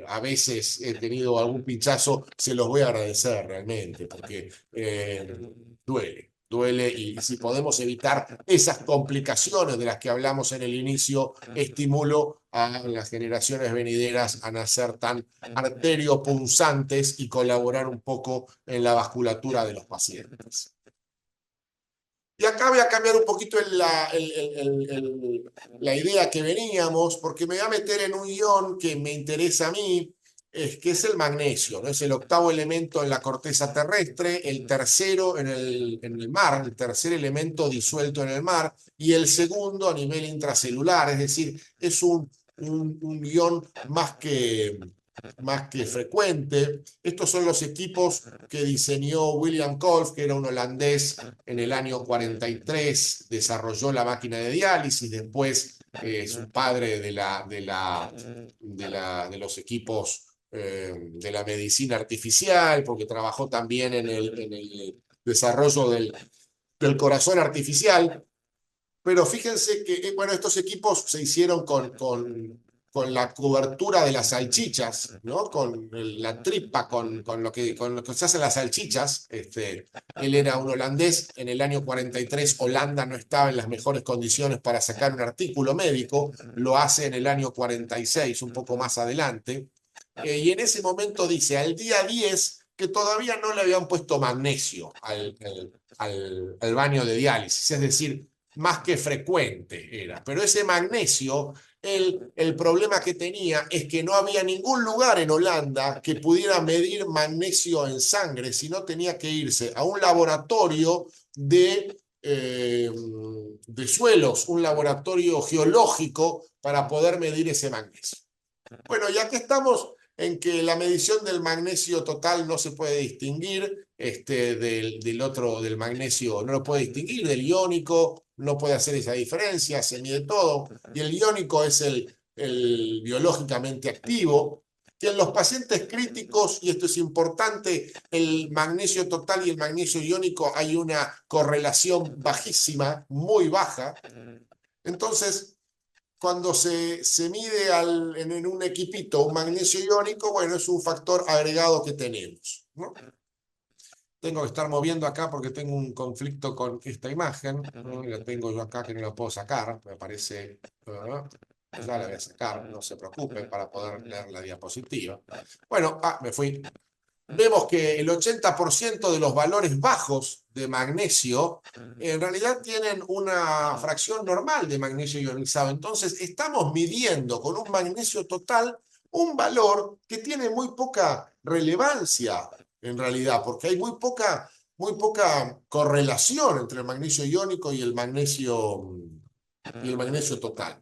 a veces he tenido algún pinchazo, se los voy a agradecer realmente, porque duele y si podemos evitar esas complicaciones de las que hablamos en el inicio, estimulo a las generaciones venideras a nacer tan arteriopunzantes y colaborar un poco en la vasculatura de los pacientes. Y acá voy a cambiar un poquito la idea que veníamos, porque me voy a meter en un ion que me interesa a mí, que es el magnesio, ¿no? Es el octavo elemento en la corteza terrestre, el tercero en el mar, el tercer elemento disuelto en el mar, y el segundo a nivel intracelular, es decir, es un ion más que frecuente. Estos son los equipos que diseñó William Kolff, que era un holandés en el año 43, desarrolló la máquina de diálisis, después es un padre de los equipos de la medicina artificial, porque trabajó también en el desarrollo del corazón artificial. Pero fíjense que, bueno, estos equipos se hicieron con con la cobertura de las salchichas, ¿no? Con la tripa, con lo que se hacen las salchichas. Él era un holandés, en el año 43 Holanda no estaba en las mejores condiciones para sacar un artículo médico, lo hace en el año 46, un poco más adelante, y en ese momento dice, al día 10, que todavía no le habían puesto magnesio al baño de diálisis, es decir, más que frecuente era, pero ese magnesio el problema que tenía es que no había ningún lugar en Holanda que pudiera medir magnesio en sangre, sino tenía que irse a un laboratorio de suelos, un laboratorio geológico para poder medir ese magnesio. Bueno, ya que estamos en que la medición del magnesio total no se puede distinguir del otro, del magnesio, no lo puede distinguir del iónico, no puede hacer esa diferencia, se mide todo, y el iónico es el biológicamente activo, que en los pacientes críticos, y esto es importante, el magnesio total y el magnesio iónico hay una correlación bajísima, muy baja. Entonces, cuando se mide en un equipito un magnesio iónico, bueno, es un factor agregado que tenemos, ¿no? Tengo que estar moviendo acá porque tengo un conflicto con esta imagen, ¿no? La tengo yo acá que no la puedo sacar, me parece, ya la voy a sacar, no se preocupen para poder leer la diapositiva. Bueno, me fui. Vemos que el 80% de los valores bajos de magnesio en realidad tienen una fracción normal de magnesio ionizado. Entonces, estamos midiendo con un magnesio total un valor que tiene muy poca relevancia en realidad, porque hay muy poca correlación entre el magnesio iónico y el magnesio total.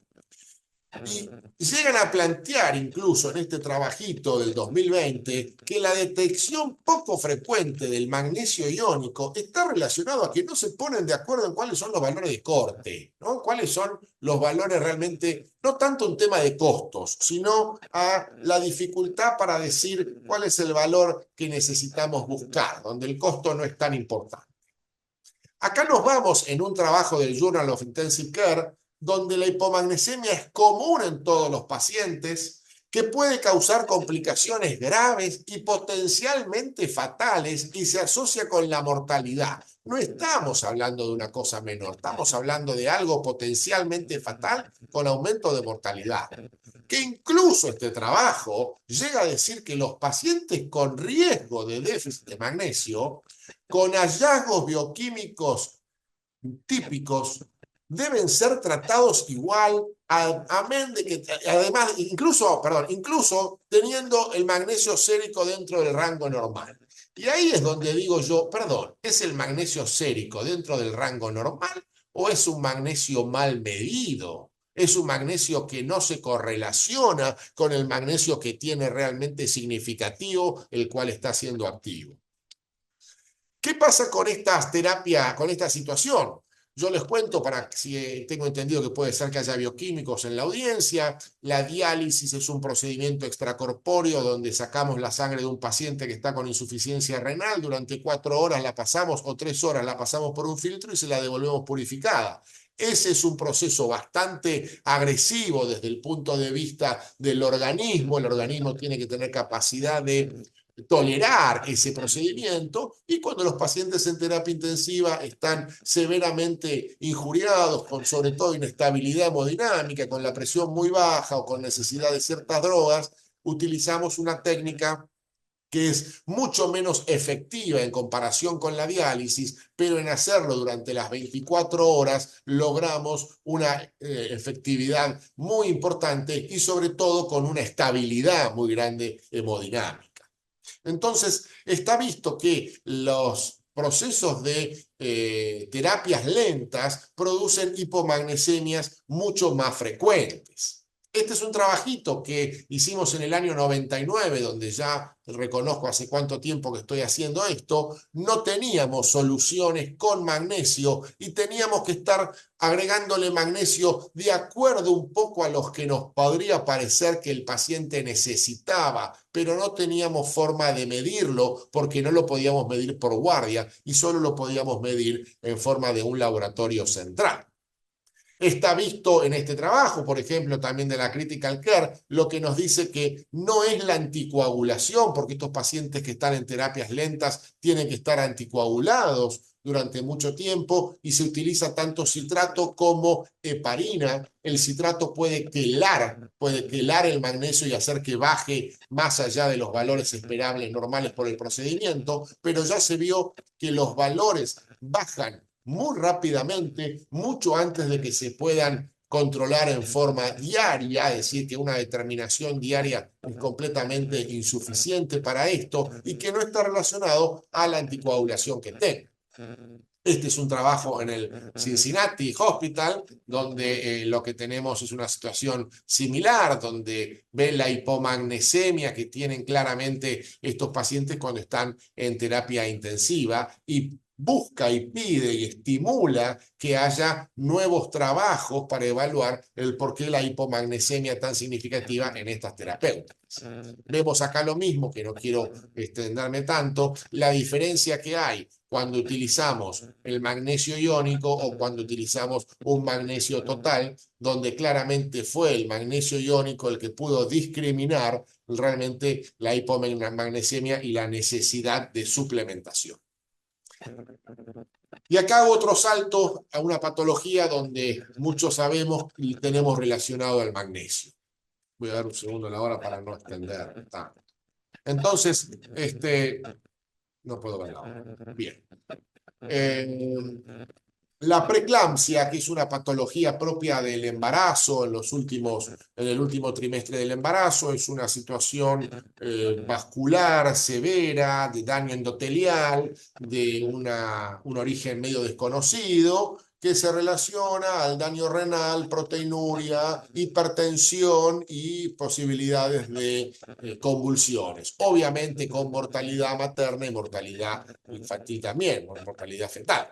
Y llegan a plantear incluso en este trabajito del 2020 que la detección poco frecuente del magnesio iónico está relacionado a que no se ponen de acuerdo en cuáles son los valores de corte, ¿no? Cuáles son los valores realmente, no tanto un tema de costos, sino a la dificultad para decir cuál es el valor que necesitamos buscar, donde el costo no es tan importante. Acá nos vamos en un trabajo del Journal of Intensive Care, donde la hipomagnesemia es común en todos los pacientes, que puede causar complicaciones graves y potencialmente fatales y se asocia con la mortalidad. No estamos hablando de una cosa menor, estamos hablando de algo potencialmente fatal con aumento de mortalidad. Que incluso este trabajo llega a decir que los pacientes con riesgo de déficit de magnesio, con hallazgos bioquímicos típicos, deben ser tratados igual, amén de que, además, incluso teniendo el magnesio sérico dentro del rango normal. Y ahí es donde digo yo, perdón, ¿es el magnesio sérico dentro del rango normal o es un magnesio mal medido? Es un magnesio que no se correlaciona con el magnesio que tiene realmente significativo, el cual está siendo activo. ¿Qué pasa con estas terapias, con esta situación? Yo les cuento, para si tengo entendido que puede ser que haya bioquímicos en la audiencia. La diálisis es un procedimiento extracorpóreo donde sacamos la sangre de un paciente que está con insuficiencia renal. Durante 4 horas la pasamos, o 3 horas la pasamos por un filtro y se la devolvemos purificada. Ese es un proceso bastante agresivo desde el punto de vista del organismo. El organismo tiene que tener capacidad de tolerar ese procedimiento, y cuando los pacientes en terapia intensiva están severamente injuriados, con sobre todo inestabilidad hemodinámica, con la presión muy baja o con necesidad de ciertas drogas, utilizamos una técnica que es mucho menos efectiva en comparación con la diálisis, pero en hacerlo durante las 24 horas logramos una efectividad muy importante y sobre todo con una estabilidad muy grande hemodinámica. Entonces, está visto que los procesos de terapias lentas producen hipomagnesemias mucho más frecuentes. Este es un trabajito que hicimos en el año 99, donde ya reconozco hace cuánto tiempo que estoy haciendo esto. No teníamos soluciones con magnesio y teníamos que estar agregándole magnesio de acuerdo un poco a los que nos podría parecer que el paciente necesitaba, pero no teníamos forma de medirlo porque no lo podíamos medir por guardia y solo lo podíamos medir en forma de un laboratorio central. Está visto en este trabajo, por ejemplo, también de la Critical Care, lo que nos dice que no es la anticoagulación, porque estos pacientes que están en terapias lentas tienen que estar anticoagulados durante mucho tiempo y se utiliza tanto citrato como heparina. El citrato puede quelar el magnesio y hacer que baje más allá de los valores esperables normales por el procedimiento, pero ya se vio que los valores bajan muy rápidamente, mucho antes de que se puedan controlar en forma diaria, es decir, que una determinación diaria es completamente insuficiente para esto y que no está relacionado a la anticoagulación que tenga. Este es un trabajo en el Cincinnati Hospital, donde lo que tenemos es una situación similar, donde ven la hipomagnesemia que tienen claramente estos pacientes cuando están en terapia intensiva y busca y pide y estimula que haya nuevos trabajos para evaluar el por qué la hipomagnesemia es tan significativa en estas terapeutas. Vemos acá lo mismo, que no quiero extenderme tanto, la diferencia que hay cuando utilizamos el magnesio iónico o cuando utilizamos un magnesio total, donde claramente fue el magnesio iónico el que pudo discriminar realmente la hipomagnesemia y la necesidad de suplementación. Y acá hago otro salto a una patología donde muchos sabemos y tenemos relacionado al magnesio. Voy a dar un segundo a la hora para no extender tanto. Entonces, no puedo ver la hora. Bien. La preeclampsia, que es una patología propia del embarazo en el último trimestre del embarazo, es una situación vascular severa, de daño endotelial, de un origen medio desconocido, que se relaciona al daño renal, proteinuria, hipertensión y posibilidades de convulsiones. Obviamente con mortalidad materna y mortalidad infantil también, mortalidad fetal.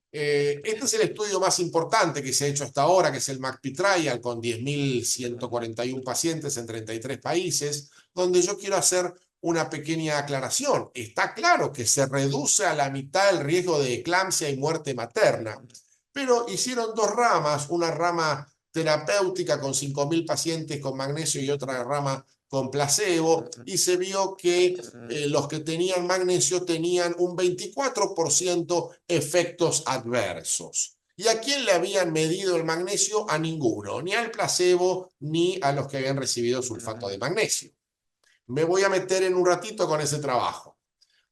Este es el estudio más importante que se ha hecho hasta ahora, que es el MACPI Trial, con 10.141 pacientes en 33 países, donde yo quiero hacer una pequeña aclaración. Está claro que se reduce a la mitad el riesgo de eclampsia y muerte materna, pero hicieron dos ramas, una rama terapéutica con 5.000 pacientes con magnesio y otra rama con placebo, y se vio que los que tenían magnesio tenían un 24% efectos adversos. ¿Y a quién le habían medido el magnesio? A ninguno, ni al placebo ni a los que habían recibido sulfato de magnesio. Me voy a meter en un ratito con ese trabajo.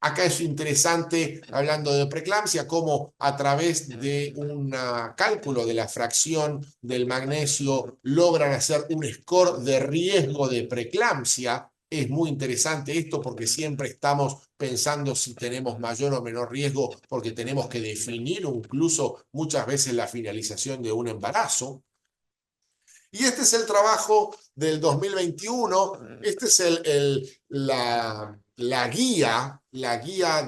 Acá es interesante, hablando de preeclampsia, cómo a través de un cálculo de la fracción del magnesio logran hacer un score de riesgo de preeclampsia. Es muy interesante esto porque siempre estamos pensando si tenemos mayor o menor riesgo porque tenemos que definir incluso muchas veces la finalización de un embarazo. Y este es el trabajo del 2021, este es la guía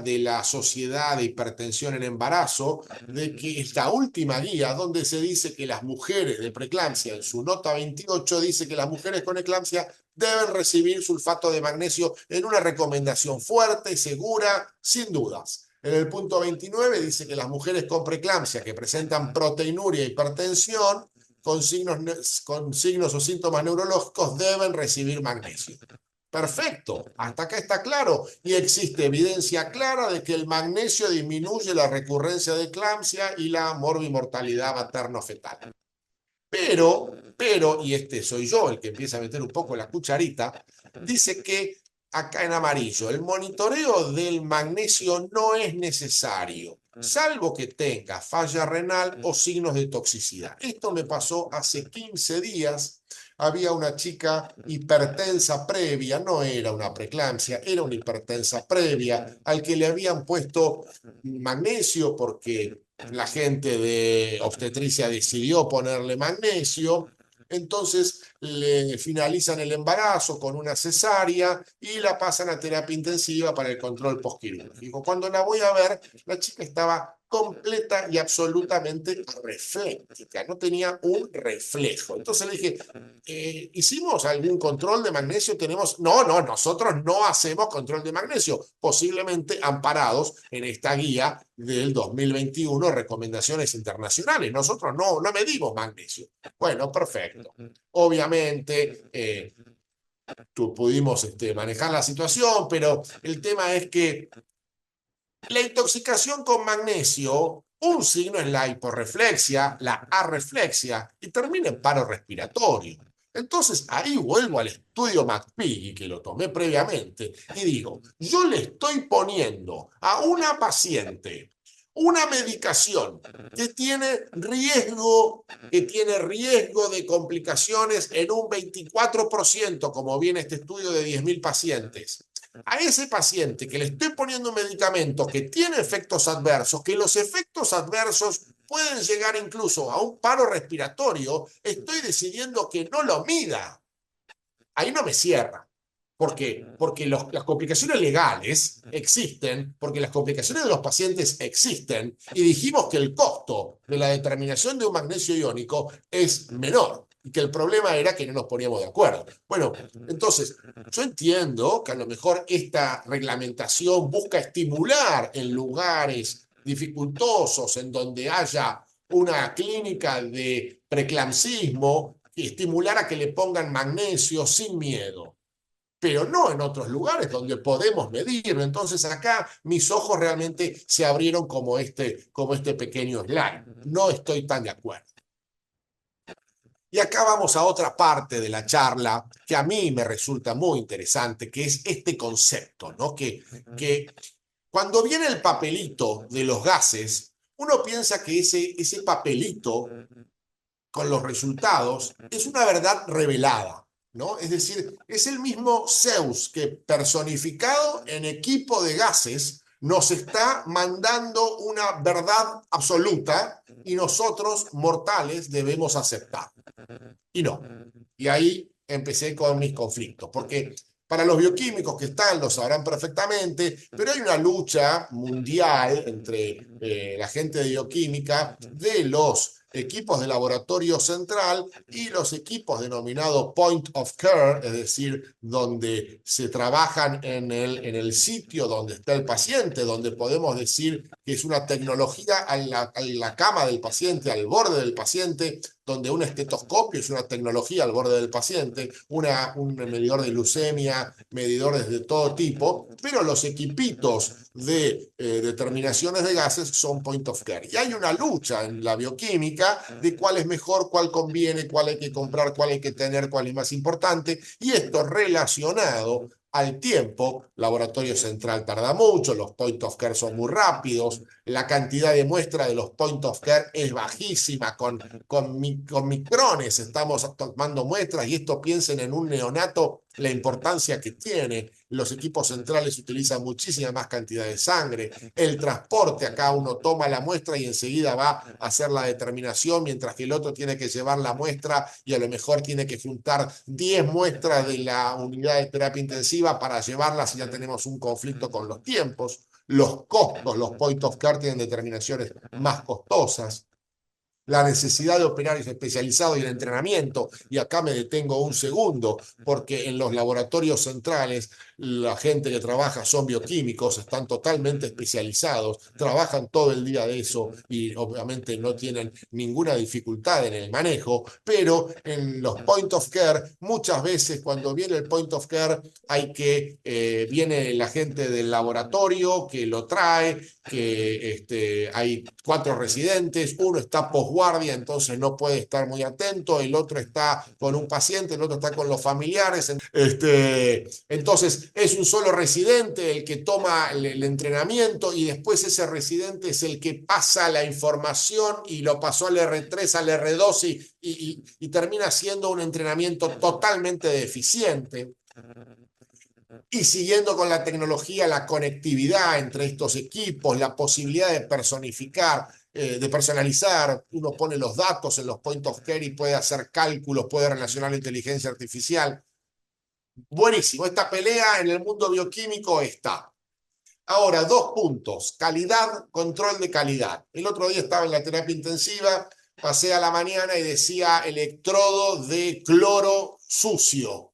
de la Sociedad de Hipertensión en Embarazo, de que esta última guía, donde se dice que las mujeres de preeclampsia, en su nota 28, dice que las mujeres con eclampsia deben recibir sulfato de magnesio en una recomendación fuerte, segura, sin dudas. En el punto 29 dice que las mujeres con preeclampsia que presentan proteinuria e hipertensión con signos o síntomas neurológicos deben recibir magnesio. Perfecto, hasta acá está claro y existe evidencia clara de que el magnesio disminuye la recurrencia de eclampsia y la morbimortalidad materno-fetal. Pero, y este soy yo el que empieza a meter un poco la cucharita, dice que acá en amarillo, el monitoreo del magnesio no es necesario, salvo que tenga falla renal o signos de toxicidad. Esto me pasó hace 15 días. Había una chica hipertensa previa, no era una preeclampsia, era una hipertensa previa, al que le habían puesto magnesio porque la gente de obstetricia decidió ponerle magnesio. Entonces le finalizan el embarazo con una cesárea y la pasan a terapia intensiva para el control postquirúrgico. Cuando la voy a ver, la chica estaba completa y absolutamente refléctica, no tenía un reflejo. Entonces le dije, ¿hicimos algún control de magnesio? No, nosotros no hacemos control de magnesio, posiblemente amparados en esta guía del 2021, recomendaciones internacionales. Nosotros no medimos magnesio. Bueno, perfecto. Obviamente, pudimos manejar la situación, pero el tema es que la intoxicación con magnesio, un signo es la hiporreflexia, la arreflexia, y termina en paro respiratorio. Entonces ahí vuelvo al estudio McPiggy, que lo tomé previamente, y digo, yo le estoy poniendo a una paciente una medicación que tiene riesgo de complicaciones en un 24%, como viene este estudio de 10.000 pacientes. A ese paciente que le estoy poniendo un medicamento que tiene efectos adversos, que los efectos adversos pueden llegar incluso a un paro respiratorio, estoy decidiendo que no lo mida. Ahí no me cierra. ¿Por qué? Porque las complicaciones legales existen, porque las complicaciones de los pacientes existen, y dijimos que el costo de la determinación de un magnesio iónico es menor, y que el problema era que no nos poníamos de acuerdo. Bueno, entonces, yo entiendo que a lo mejor esta reglamentación busca estimular en lugares dificultosos, en donde haya una clínica de preeclampsismo, estimular a que le pongan magnesio sin miedo, pero no en otros lugares donde podemos medirlo. Entonces acá mis ojos realmente se abrieron como este pequeño slide. No estoy tan de acuerdo. Y acá vamos a otra parte de la charla que a mí me resulta muy interesante, que es este concepto, ¿no? Que cuando viene el papelito de los gases, uno piensa que ese papelito con los resultados es una verdad revelada, ¿no? Es decir, es el mismo Zeus que, personificado en equipo de gases, nos está mandando una verdad absoluta y nosotros, mortales, debemos aceptar. Y no. Y ahí empecé con mis conflictos, porque para los bioquímicos que están lo sabrán perfectamente, pero hay una lucha mundial entre la gente de bioquímica, de los equipos de laboratorio central y los equipos denominados point of care, es decir, donde se trabajan en el sitio donde está el paciente, donde podemos decir que es una tecnología a la cama del paciente, al borde del paciente, donde un estetoscopio es una tecnología al borde del paciente, un medidor de glucemia, medidores de todo tipo, pero los equipitos de determinaciones de gases son point of care. Y hay una lucha en la bioquímica de cuál es mejor, cuál conviene, cuál hay que comprar, cuál hay que tener, cuál es más importante, y esto relacionado al tiempo. Laboratorio central tarda mucho, los point of care son muy rápidos, la cantidad de muestra de los point of care es bajísima, con micrones estamos tomando muestras, y esto, piensen en un neonato la importancia que tiene. Los equipos centrales utilizan muchísima más cantidad de sangre. El transporte, acá uno toma la muestra y enseguida va a hacer la determinación, mientras que el otro tiene que llevar la muestra y a lo mejor tiene que juntar 10 muestras de la unidad de terapia intensiva para llevarlas, y ya tenemos un conflicto con los tiempos. Los costos, los point of care tienen determinaciones más costosas. La necesidad de operarios especializados y el entrenamiento, y acá me detengo un segundo, porque en los laboratorios centrales la gente que trabaja son bioquímicos, están totalmente especializados, trabajan todo el día de eso y obviamente no tienen ninguna dificultad en el manejo, pero en los point of care, muchas veces cuando viene el point of care viene la gente del laboratorio que lo trae, que hay 4 residentes, uno está posguardia, entonces no puede estar muy atento, el otro está con un paciente, el otro está con los familiares, entonces es un solo residente el que toma el entrenamiento, y después ese residente es el que pasa la información y lo pasó al R3, al R2 y termina siendo un entrenamiento totalmente deficiente. Y siguiendo con la tecnología, la conectividad entre estos equipos, la posibilidad de personificar, de personalizar, uno pone los datos en los point of care y puede hacer cálculos, puede relacionar la inteligencia artificial. Buenísimo, esta pelea en el mundo bioquímico está. Ahora, dos puntos, calidad, control de calidad. El otro día estaba en la terapia intensiva, pasé a la mañana y decía electrodo de cloro sucio,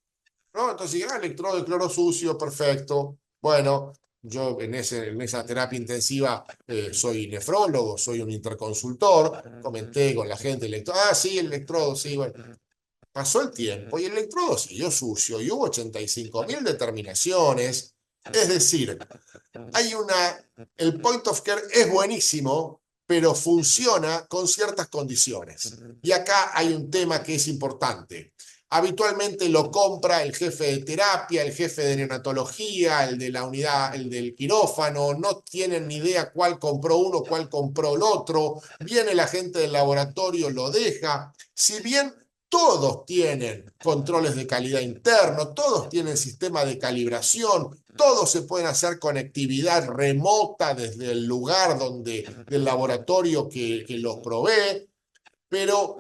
¿no? Entonces dije, electrodo de cloro sucio, perfecto. Bueno, yo en esa terapia intensiva soy nefrólogo, soy un interconsultor, comenté con la gente, sí, el electrodo, sí, bueno. Pasó el tiempo y el electrodo siguió sucio y hubo 85.000 determinaciones. Es decir, el point of care es buenísimo, pero funciona con ciertas condiciones. Y acá hay un tema que es importante. Habitualmente lo compra el jefe de terapia, el jefe de neonatología, el de la unidad, el del quirófano, no tienen ni idea cuál compró uno, cuál compró el otro. Viene la gente del laboratorio, lo deja. Si bien todos tienen controles de calidad interno, todos tienen sistema de calibración, todos se pueden hacer conectividad remota desde el lugar del laboratorio que los provee, pero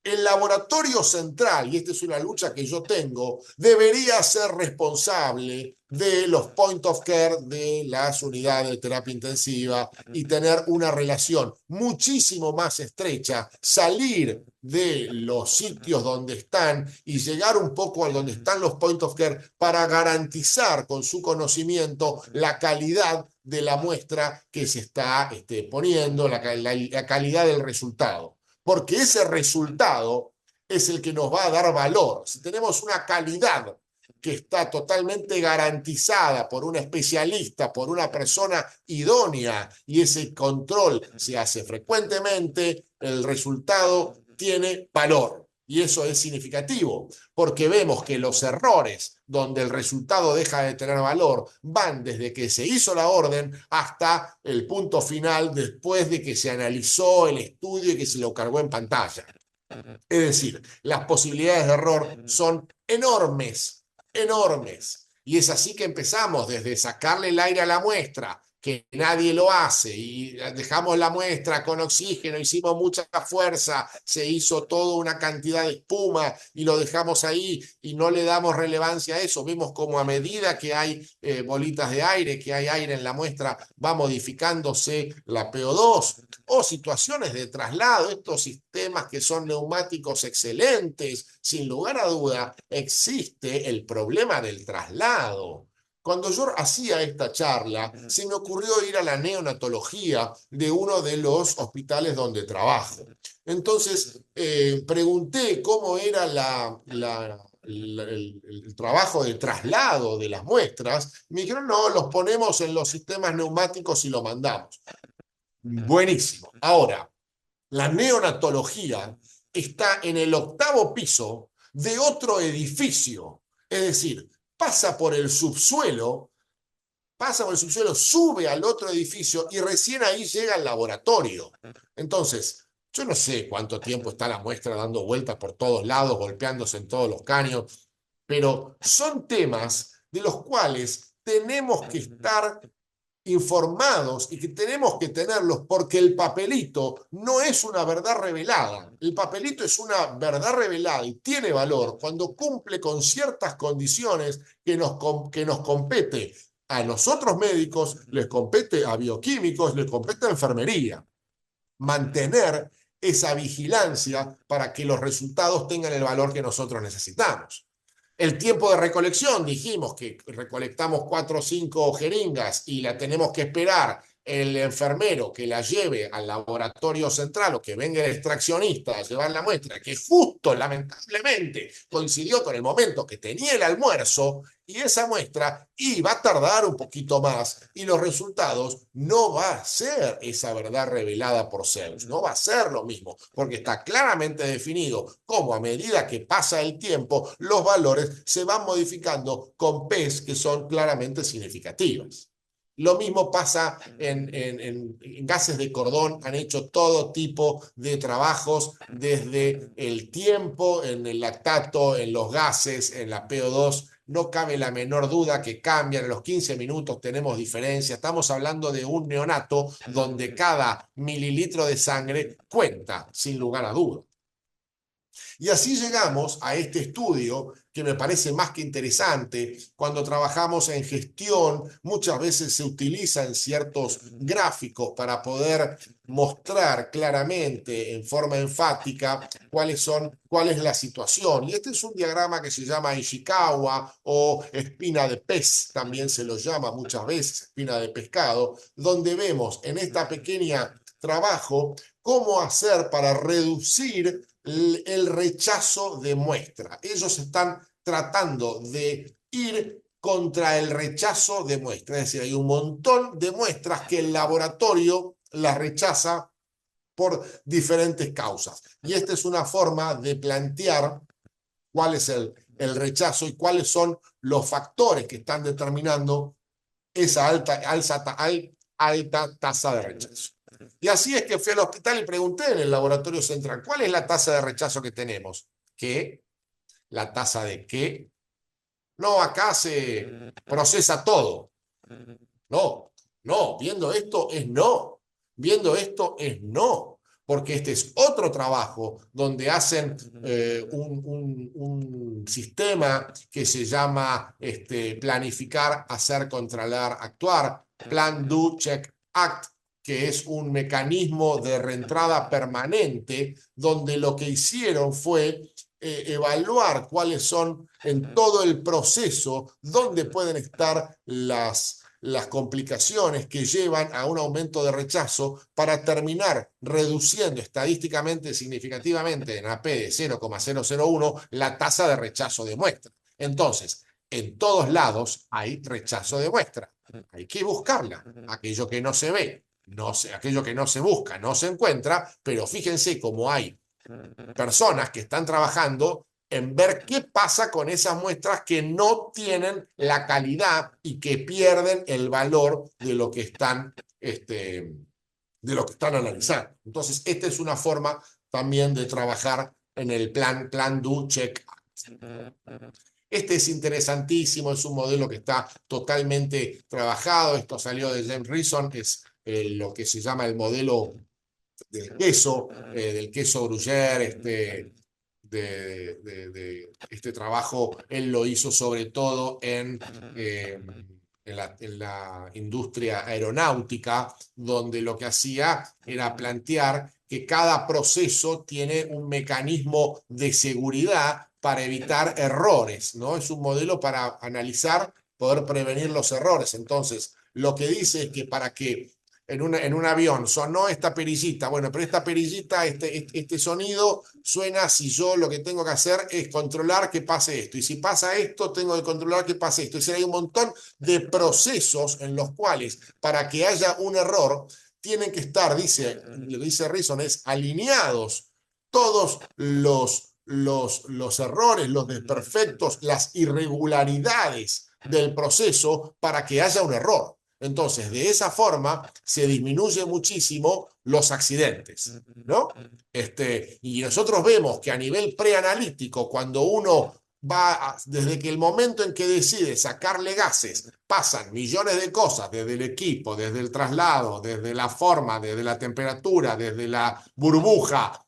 el laboratorio central, y esta es una lucha que yo tengo, debería ser responsable de los point of care de las unidades de terapia intensiva y tener una relación muchísimo más estrecha, salir de los sitios donde están y llegar un poco a donde están los point of care para garantizar con su conocimiento la calidad de la muestra que se está poniendo, la calidad del resultado, porque ese resultado es el que nos va a dar valor. Si tenemos una calidad que está totalmente garantizada por un especialista, por una persona idónea, y ese control se hace frecuentemente, el resultado tiene valor. Y eso es significativo, porque vemos que los errores donde el resultado deja de tener valor van desde que se hizo la orden hasta el punto final después de que se analizó el estudio y que se lo cargó en pantalla. Es decir, las posibilidades de error son enormes, enormes. Y es así que empezamos desde sacarle el aire a la muestra, que nadie lo hace, y dejamos la muestra con oxígeno, hicimos mucha fuerza, se hizo toda una cantidad de espuma y lo dejamos ahí y no le damos relevancia a eso. Vemos como a medida que hay bolitas de aire, que hay aire en la muestra, va modificándose la PO2 o situaciones de traslado, estos sistemas que son neumáticos excelentes, sin lugar a duda, existe el problema del traslado. Cuando yo hacía esta charla, se me ocurrió ir a la neonatología de uno de los hospitales donde trabajo. Entonces, pregunté cómo era el trabajo de traslado de las muestras. Me dijeron, no, los ponemos en los sistemas neumáticos y lo mandamos. Buenísimo. Ahora, la neonatología está en el octavo piso de otro edificio. Es decir, pasa por el subsuelo, sube al otro edificio y recién ahí llega al laboratorio. Entonces, yo no sé cuánto tiempo está la muestra dando vueltas por todos lados, golpeándose en todos los caños, pero son temas de los cuales tenemos que estar informados y que tenemos que tenerlos porque el papelito no es una verdad revelada. El papelito es una verdad revelada y tiene valor cuando cumple con ciertas condiciones que nos compete a nosotros médicos, les compete a bioquímicos, les compete a enfermería. Mantener esa vigilancia para que los resultados tengan el valor que nosotros necesitamos. El tiempo de recolección, dijimos que recolectamos 4 o 5 jeringas y la tenemos que esperar el enfermero que la lleve al laboratorio central o que venga el extraccionista a llevar la muestra, que justo, lamentablemente, coincidió con el momento que tenía el almuerzo, y esa muestra iba a tardar un poquito más y los resultados no va a ser esa verdad revelada por Zeus, no va a ser lo mismo, porque está claramente definido cómo a medida que pasa el tiempo los valores se van modificando con P's que son claramente significativas. Lo mismo pasa en gases de cordón, han hecho todo tipo de trabajos desde el tiempo, en el lactato, en los gases, en la PO2. No cabe la menor duda que cambian, en los 15 minutos tenemos diferencia. Estamos hablando de un neonato donde cada mililitro de sangre cuenta, sin lugar a duda. Y así llegamos a este estudio que me parece más que interesante. Cuando trabajamos en gestión, muchas veces se utilizan ciertos gráficos para poder mostrar claramente, en forma enfática, cuál es la situación. Y este es un diagrama que se llama Ishikawa o espina de pez, también se lo llama muchas veces, espina de pescado, donde vemos en esta pequeña trabajo cómo hacer para reducir el rechazo de muestra. Ellos están tratando de ir contra el rechazo de muestra. Es decir, hay un montón de muestras que el laboratorio las rechaza por diferentes causas. Y esta es una forma de plantear cuál es el rechazo y cuáles son los factores que están determinando esa alta tasa de rechazo. Y así es que fui al hospital y pregunté en el laboratorio central, ¿cuál es la tasa de rechazo que tenemos? ¿Qué? ¿La tasa de qué? No, acá se procesa todo. No, no, viendo esto es no. Viendo esto es no. Porque este es otro trabajo donde hacen un sistema que se llama planificar, hacer, controlar, actuar, Plan, Do, Check, Act, que es un mecanismo de reentrada permanente, donde lo que hicieron fue evaluar cuáles son en todo el proceso, dónde pueden estar las complicaciones que llevan a un aumento de rechazo para terminar reduciendo estadísticamente significativamente en AP de 0,001 la tasa de rechazo de muestra. Entonces, en todos lados hay rechazo de muestra. Hay que buscarla. Aquello que no se ve, aquello que no se busca, no se encuentra, pero fíjense cómo hay personas que están trabajando en ver qué pasa con esas muestras que no tienen la calidad y que pierden el valor de lo que están, analizando. Entonces, esta es una forma también de trabajar en el plan Do, Check, Act. Este es interesantísimo, es un modelo que está totalmente trabajado. Esto salió de James Reason, es lo que se llama el modelo del queso Gruyère, este trabajo él lo hizo sobre todo en la industria aeronáutica, donde lo que hacía era plantear que cada proceso tiene un mecanismo de seguridad para evitar errores, ¿no? Es un modelo para analizar, poder prevenir los errores. Entonces, lo que dice es que para que en un avión sonó esta perillita, bueno, pero esta perillita, este sonido suena si yo lo que tengo que hacer es controlar que pase esto, y si pasa esto, tengo que controlar que pase esto. Es decir, hay un montón de procesos en los cuales, para que haya un error, tienen que estar, lo dice Reason, es alineados todos los errores, los desperfectos, las irregularidades del proceso para que haya un error. Entonces, de esa forma se disminuye muchísimo los accidentes, ¿no? Y nosotros vemos que a nivel preanalítico, cuando uno desde que el momento en que decide sacarle gases, pasan millones de cosas, desde el equipo, desde el traslado, desde la forma, desde la temperatura, desde la burbuja,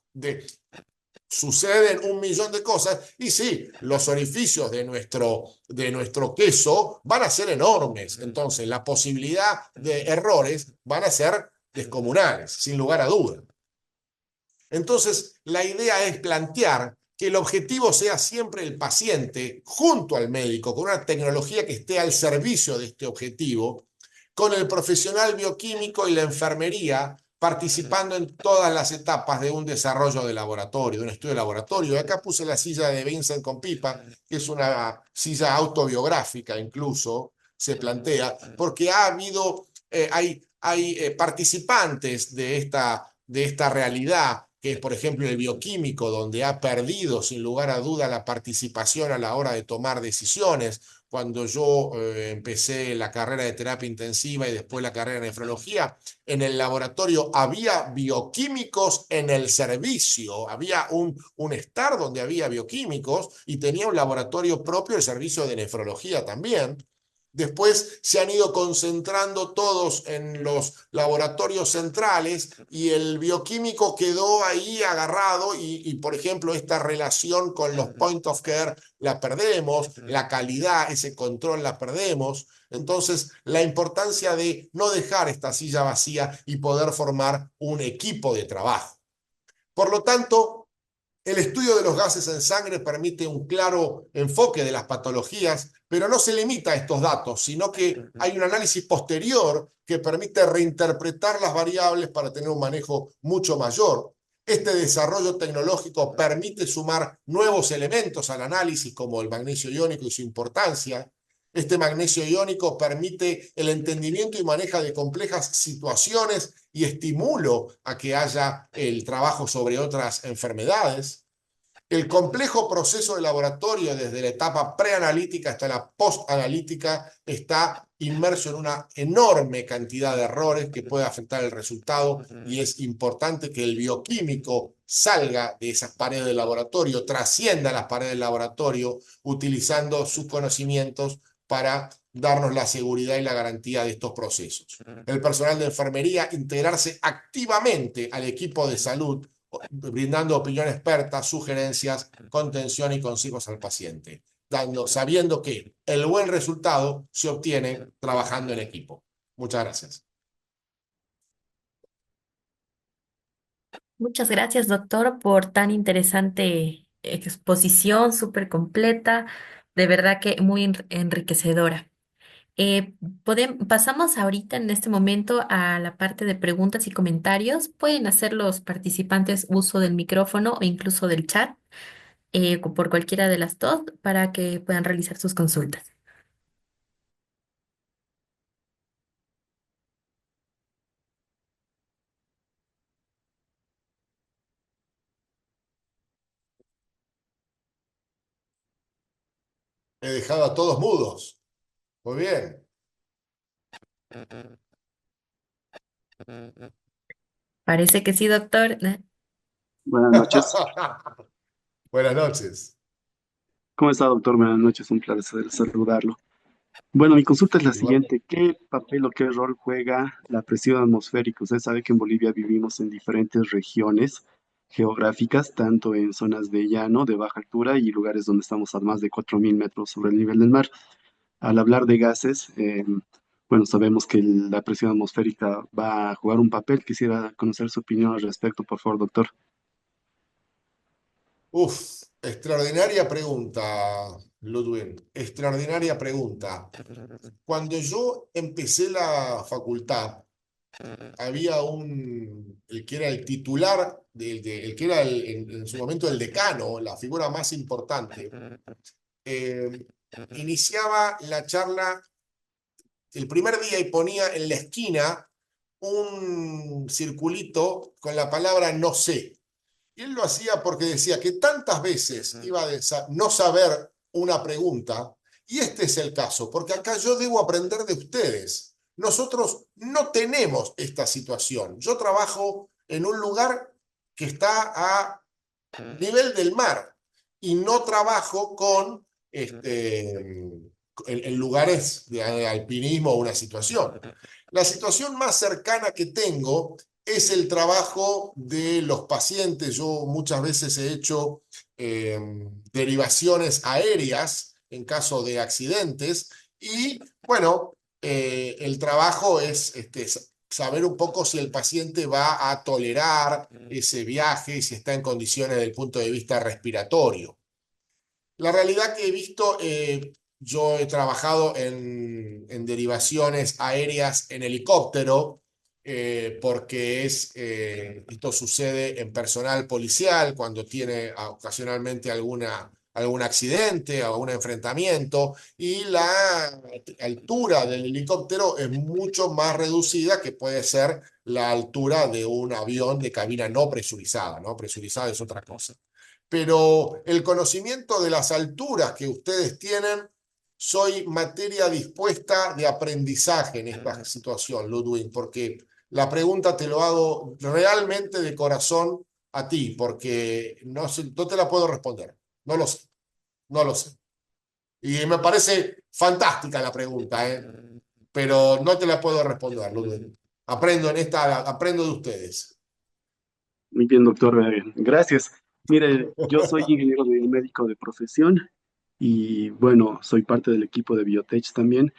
suceden un millón de cosas, y sí, los orificios de nuestro queso van a ser enormes. Entonces, la posibilidad de errores van a ser descomunales, sin lugar a duda. Entonces, la idea es plantear que el objetivo sea siempre el paciente junto al médico, con una tecnología que esté al servicio de este objetivo, con el profesional bioquímico y la enfermería participando en todas las etapas de un desarrollo de laboratorio, de un estudio de laboratorio. Acá puse la silla de Vincent con pipa, que es una silla autobiográfica incluso, se plantea, porque hay participantes de esta realidad, que es, por ejemplo, el bioquímico, donde ha perdido, sin lugar a duda, la participación a la hora de tomar decisiones. Cuando yo empecé la carrera de terapia intensiva y después la carrera de nefrología, en el laboratorio había bioquímicos en el servicio, había un estar donde había bioquímicos y tenía un laboratorio propio, el servicio de nefrología también. Después se han ido concentrando todos en los laboratorios centrales y el bioquímico quedó ahí agarrado por ejemplo, esta relación con los point of care la perdemos, la calidad, ese control la perdemos. Entonces, la importancia de no dejar esta silla vacía y poder formar un equipo de trabajo. Por lo tanto, el estudio de los gases en sangre permite un claro enfoque de las patologías, pero no se limita a estos datos, sino que hay un análisis posterior que permite reinterpretar las variables para tener un manejo mucho mayor. Este desarrollo tecnológico permite sumar nuevos elementos al análisis, como el magnesio iónico y su importancia. Este magnesio iónico permite el entendimiento y manejo de complejas situaciones y estimulo a que haya el trabajo sobre otras enfermedades. El complejo proceso de laboratorio, desde la etapa preanalítica hasta la postanalítica, está inmerso en una enorme cantidad de errores que puede afectar el resultado y es importante que el bioquímico salga de esas paredes del laboratorio, trascienda las paredes del laboratorio, utilizando sus conocimientos para darnos la seguridad y la garantía de estos procesos. El personal de enfermería integrarse activamente al equipo de salud, brindando opinión experta, sugerencias, contención y consejos al paciente, sabiendo que el buen resultado se obtiene trabajando en equipo. Muchas gracias. Muchas gracias, doctor, por tan interesante exposición, súper completa, de verdad que muy enriquecedora. Eh, pasamos ahorita en este momento a la parte de preguntas y comentarios. Pueden hacer los participantes uso del micrófono o incluso del chat por cualquiera de las dos para que puedan realizar sus consultas. He dejado a todos mudos. Muy bien. Parece que sí, doctor. Buenas noches. Buenas noches. ¿Cómo está, doctor? Buenas noches, un placer saludarlo. Bueno, mi consulta es la Igual. siguiente. ¿Qué papel o qué rol juega la presión atmosférica? Usted sabe que en Bolivia vivimos en diferentes regiones geográficas, tanto en zonas de llano, de baja altura y lugares donde estamos a más de 4.000 metros sobre el nivel del mar. Al hablar de gases, bueno, sabemos que la presión atmosférica va a jugar un papel. Quisiera conocer su opinión al respecto, por favor, doctor. Uf, extraordinaria pregunta, Ludwig. Extraordinaria pregunta. Cuando yo empecé la facultad, había el que era el titular, el que era en su momento el decano, la figura más importante, eh, iniciaba la charla el primer día y ponía en la esquina un circulito con la palabra no sé. Y él lo hacía porque decía que tantas veces iba a no saber una pregunta, y este es el caso, porque acá yo debo aprender de ustedes. Nosotros no tenemos esta situación. Yo trabajo en un lugar que está a nivel del mar y no trabajo con en lugares de alpinismo o una situación. La situación más cercana que tengo es el trabajo de los pacientes. Yo muchas veces he hecho eh, derivaciones aéreas en caso de accidentes y bueno, el trabajo es saber un poco si el paciente va a tolerar ese viaje, si está en condiciones desde el punto de vista respiratorio. La realidad que he visto, yo he trabajado en derivaciones aéreas en helicóptero, porque esto sucede en personal policial cuando tiene ocasionalmente algún accidente o un enfrentamiento, y la altura del helicóptero es mucho más reducida que puede ser la altura de un avión de cabina no presurizada, ¿no? Presurizada es otra cosa. Pero el conocimiento de las alturas que ustedes tienen, soy materia dispuesta de aprendizaje en esta situación, Ludwig, porque la pregunta te lo hago realmente de corazón a ti, porque no te la puedo responder. No lo sé, no lo sé. Y me parece fantástica la pregunta, pero no te la puedo responder, Ludwig. Aprendo de ustedes. Muy bien, doctor. Gracias. Mire, yo soy ingeniero biomédico de profesión y bueno, soy parte del equipo de Biotech también.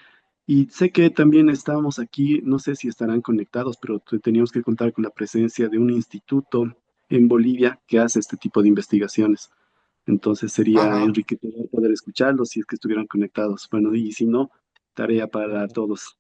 Y sé que también estábamos aquí, no sé si estarán conectados, pero teníamos que contar con la presencia de un instituto en Bolivia que hace este tipo de investigaciones. Entonces sería Ajá. enriquecedor poder escucharlos si es que estuvieran conectados. Bueno, y si no, tarea para todos.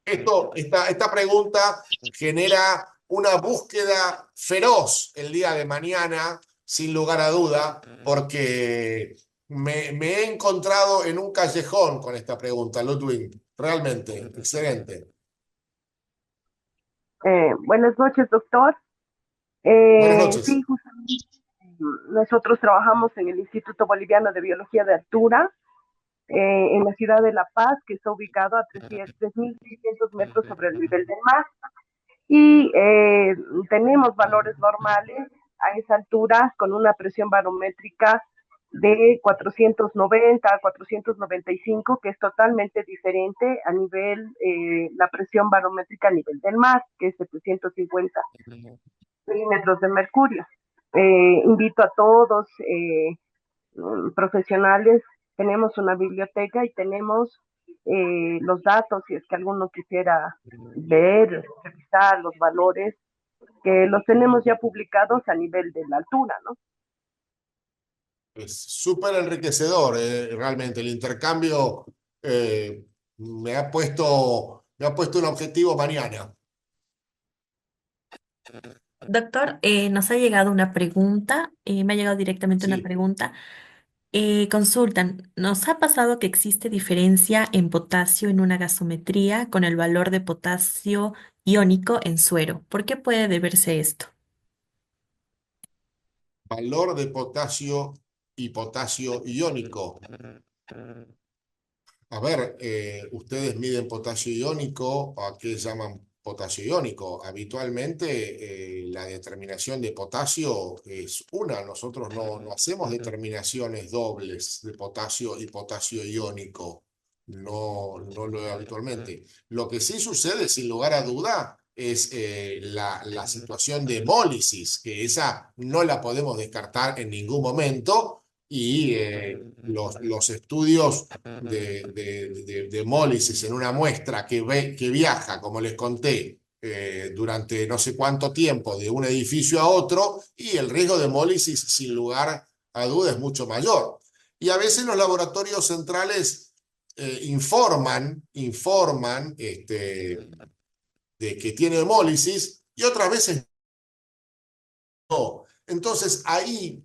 Esta pregunta genera una búsqueda feroz el día de mañana, sin lugar a duda, porque me he encontrado en un callejón con esta pregunta, Ludwig. Realmente, excelente. Buenas noches, doctor. Buenas noches. Sí, justamente nosotros trabajamos en el Instituto Boliviano de Biología de Altura, en la ciudad de La Paz, que está ubicado a 3.600 metros sobre el nivel del mar. Y tenemos valores normales a esa altura con una presión barométrica de 490 a 495, que es totalmente diferente a nivel, la presión barométrica a nivel del mar, que es 750 milímetros de mercurio. Invito a todos, profesionales, tenemos una biblioteca y tenemos los datos, si es que alguno quisiera ver, revisar los valores, que los tenemos ya publicados a nivel de la altura, ¿no? Es súper enriquecedor, realmente. El intercambio me ha puesto un objetivo mañana. Doctor, nos ha llegado una pregunta, me ha llegado directamente una Sí. pregunta. Consultan, ¿nos ha pasado que existe diferencia en potasio en una gasometría con el valor de potasio iónico en suero? ¿Por qué puede deberse esto? Valor de potasio y potasio iónico. A ver, ustedes miden potasio iónico, ¿a qué llaman potasio iónico? Habitualmente la determinación de potasio es una, nosotros no hacemos determinaciones dobles de potasio y potasio iónico, no lo habitualmente. Lo que sí sucede, sin lugar a duda, es la situación de hemólisis, que esa no la podemos descartar en ningún momento y los estudios de hemólisis en una muestra que viaja, como les conté, durante no sé cuánto tiempo de un edificio a otro, y el riesgo de hemólisis, sin lugar a duda, es mucho mayor. Y a veces los laboratorios centrales informan de que tiene hemólisis y otras veces no. Entonces ahí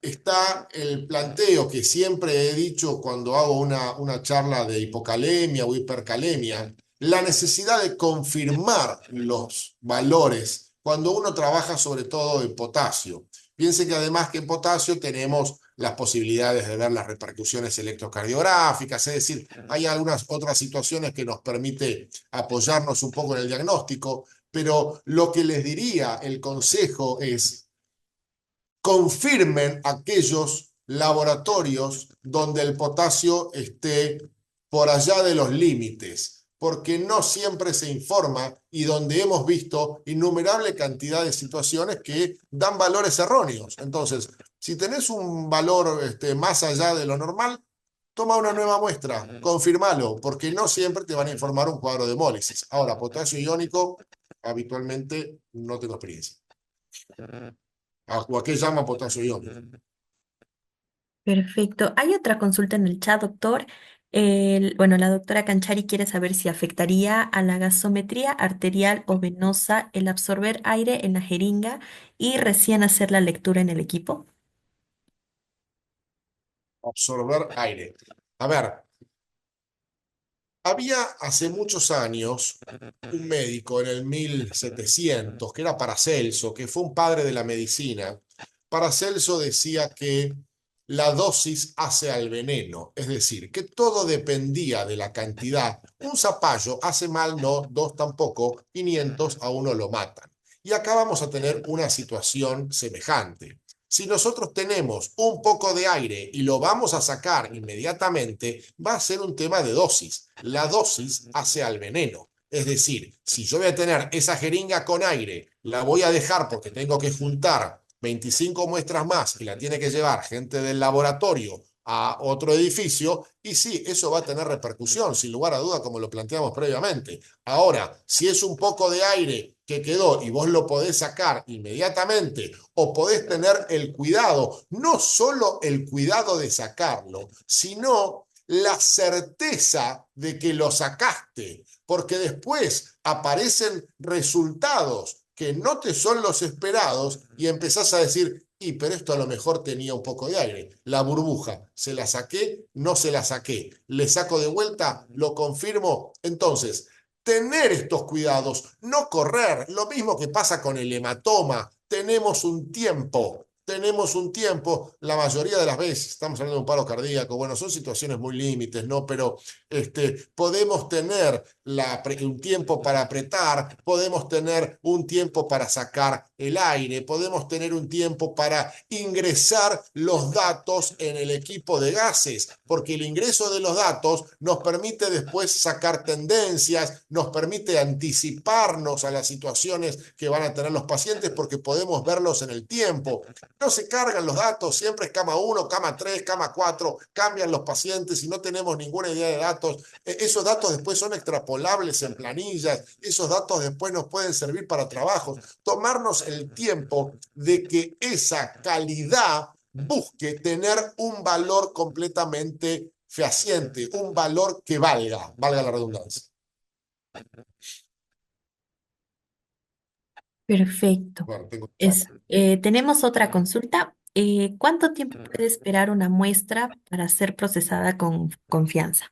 está el planteo que siempre he dicho cuando hago una charla de hipocalemia o hipercalemia, la necesidad de confirmar los valores cuando uno trabaja sobre todo en potasio. Piense que además que en potasio tenemos las posibilidades de ver las repercusiones electrocardiográficas, es decir, hay algunas otras situaciones que nos permite apoyarnos un poco en el diagnóstico, pero lo que les diría, el consejo es confirmen aquellos laboratorios donde el potasio esté por allá de los límites, porque no siempre se informa y donde hemos visto innumerable cantidad de situaciones que dan valores erróneos. Entonces, si tenés un valor más allá de lo normal, toma una nueva muestra, confirmalo, porque no siempre te van a informar un cuadro de hemólisis. Ahora, potasio iónico, habitualmente no tengo experiencia. ¿O a qué llama potasio iónico? Perfecto. Hay otra consulta en el chat, doctor. Bueno, la doctora Canchari quiere saber si afectaría a la gasometría arterial o venosa el absorber aire en la jeringa y recién hacer la lectura en el equipo. Absorber aire. A ver, había hace muchos años un médico en el 1700 que era Paracelso, que fue un padre de la medicina. Paracelso decía que la dosis hace al veneno, es decir, que todo dependía de la cantidad. Un zapallo hace mal, no, dos tampoco, 500 a uno lo matan. Y acá vamos a tener una situación semejante. Si nosotros tenemos un poco de aire y lo vamos a sacar inmediatamente, va a ser un tema de dosis. La dosis hace al veneno. Es decir, si yo voy a tener esa jeringa con aire, la voy a dejar porque tengo que juntar 25 muestras más y la tiene que llevar gente del laboratorio a otro edificio, y sí, eso va a tener repercusión, sin lugar a duda, como lo planteamos previamente. Ahora, si es un poco de aire que quedó y vos lo podés sacar inmediatamente, o podés tener el cuidado, no solo el cuidado de sacarlo, sino la certeza de que lo sacaste, porque después aparecen resultados que no te son los esperados y empezás a decir, y pero esto a lo mejor tenía un poco de aire. La burbuja, ¿se la saqué? No se la saqué. ¿Le saco de vuelta? ¿Lo confirmo? Entonces, tener estos cuidados, no correr. Lo mismo que pasa con el hematoma. Tenemos un tiempo, la mayoría de las veces, estamos hablando de un paro cardíaco, bueno, son situaciones muy límites, ¿no? Pero podemos tener un tiempo para apretar, podemos tener un tiempo para sacar el aire, podemos tener un tiempo para ingresar los datos en el equipo de gases, porque el ingreso de los datos nos permite después sacar tendencias, nos permite anticiparnos a las situaciones que van a tener los pacientes porque podemos verlos en el tiempo. No se cargan los datos, siempre es cama 1, cama 3, cama 4, cambian los pacientes y no tenemos ninguna idea de datos. Esos datos después son extrapolables en planillas, esos datos después nos pueden servir para trabajos. Tomarnos el tiempo de que esa calidad busque tener un valor completamente fehaciente, un valor que valga la redundancia. Perfecto. Bueno, Tenemos otra consulta. ¿Cuánto tiempo puede esperar una muestra para ser procesada con confianza?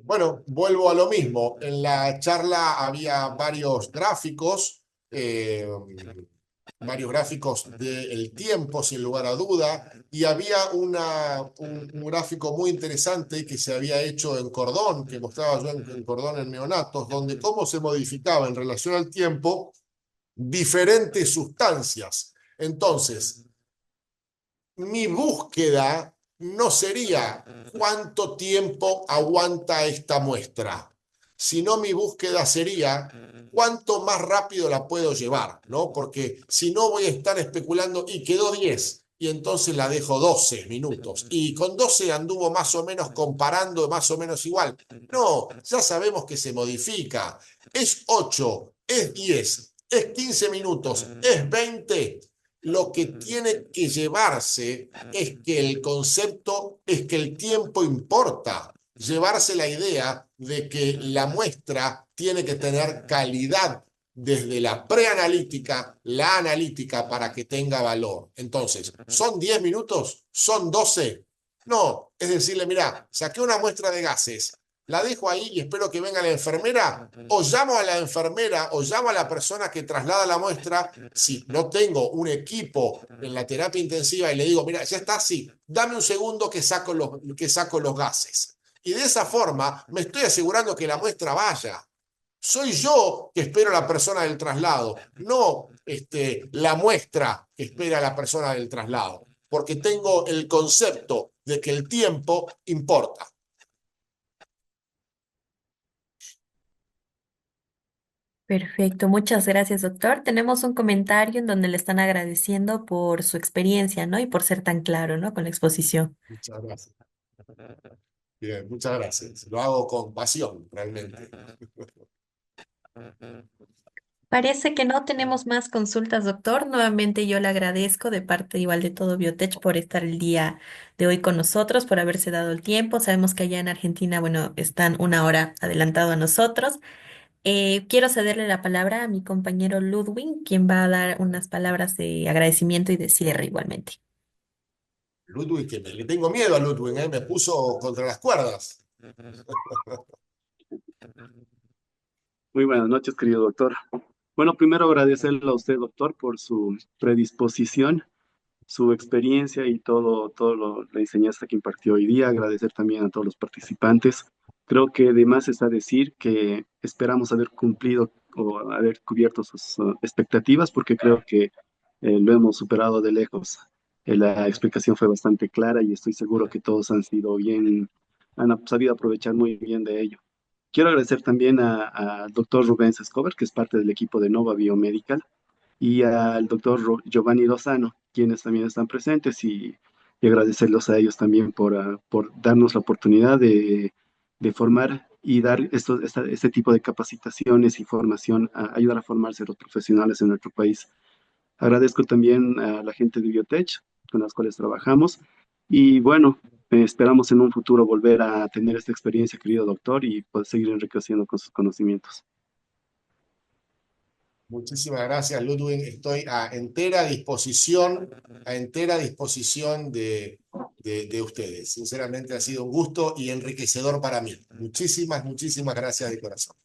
Bueno, vuelvo a lo mismo. En la charla había varios gráficos del tiempo, sin lugar a duda, y había un gráfico muy interesante que se había hecho en cordón, que mostraba yo en cordón en neonatos, donde cómo se modificaba en relación al tiempo diferentes sustancias. Entonces, mi búsqueda no sería cuánto tiempo aguanta esta muestra, sino mi búsqueda sería cuánto más rápido la puedo llevar, ¿no? Porque si no voy a estar especulando y quedó 10 y entonces la dejo 12 minutos y con 12 anduvo más o menos comparando más o menos igual. No, ya sabemos que se modifica. Es 8, es 10, es 15 minutos, es 20. Lo que tiene que llevarse es que el concepto, es que el tiempo importa. Llevarse la idea de que la muestra tiene que tener calidad desde la preanalítica, la analítica, para que tenga valor. Entonces, ¿son 10 minutos? ¿Son 12? No, es decirle, mira, saqué una muestra de gases, la dejo ahí y espero que venga la enfermera, o llamo a la enfermera o llamo a la persona que traslada la muestra, si no tengo un equipo en la terapia intensiva, y le digo, mira, ya está así, dame un segundo que saco los gases. Y de esa forma me estoy asegurando que la muestra vaya. Soy yo que espero a la persona del traslado, no la muestra que espera a la persona del traslado, porque tengo el concepto de que el tiempo importa. Perfecto, muchas gracias, doctor. Tenemos un comentario en donde le están agradeciendo por su experiencia, ¿no? Y por ser tan claro, ¿no? Con la exposición. Muchas gracias. Bien, muchas gracias. Lo hago con pasión, realmente. Parece que no tenemos más consultas, doctor. Nuevamente yo le agradezco de parte igual de todo Biotech por estar el día de hoy con nosotros, por haberse dado el tiempo. Sabemos que allá en Argentina, bueno, están una hora adelantado a nosotros. Quiero cederle la palabra a mi compañero Ludwig, quien va a dar unas palabras de agradecimiento y de cierre igualmente. Ludwig, que le tengo miedo a Ludwig, me puso contra las cuerdas. Muy buenas noches, querido doctor. Bueno, primero agradecerle a usted, doctor, por su predisposición, su experiencia y la enseñanza que impartió hoy día. Agradecer también a todos los participantes. Creo que de más está decir que esperamos haber cumplido o haber cubierto sus expectativas, porque creo que lo hemos superado de lejos. La explicación fue bastante clara y estoy seguro que todos han sido bien, sabido aprovechar muy bien de ello. Quiero agradecer también al doctor Rubens Escobar, que es parte del equipo de Nova Biomedical, y al doctor Giovanni Lozano, quienes también están presentes, y agradecerlos a ellos también por darnos la oportunidad de formar y dar este tipo de capacitaciones y formación, ayudar a formarse a los profesionales en nuestro país. Agradezco también a la gente de Biotech con las cuales trabajamos y bueno, esperamos en un futuro volver a tener esta experiencia, querido doctor, y poder seguir enriqueciendo con sus conocimientos. Muchísimas gracias, Ludwig. Estoy a entera disposición de ustedes. Sinceramente ha sido un gusto y enriquecedor para mí. Muchísimas, muchísimas gracias de corazón.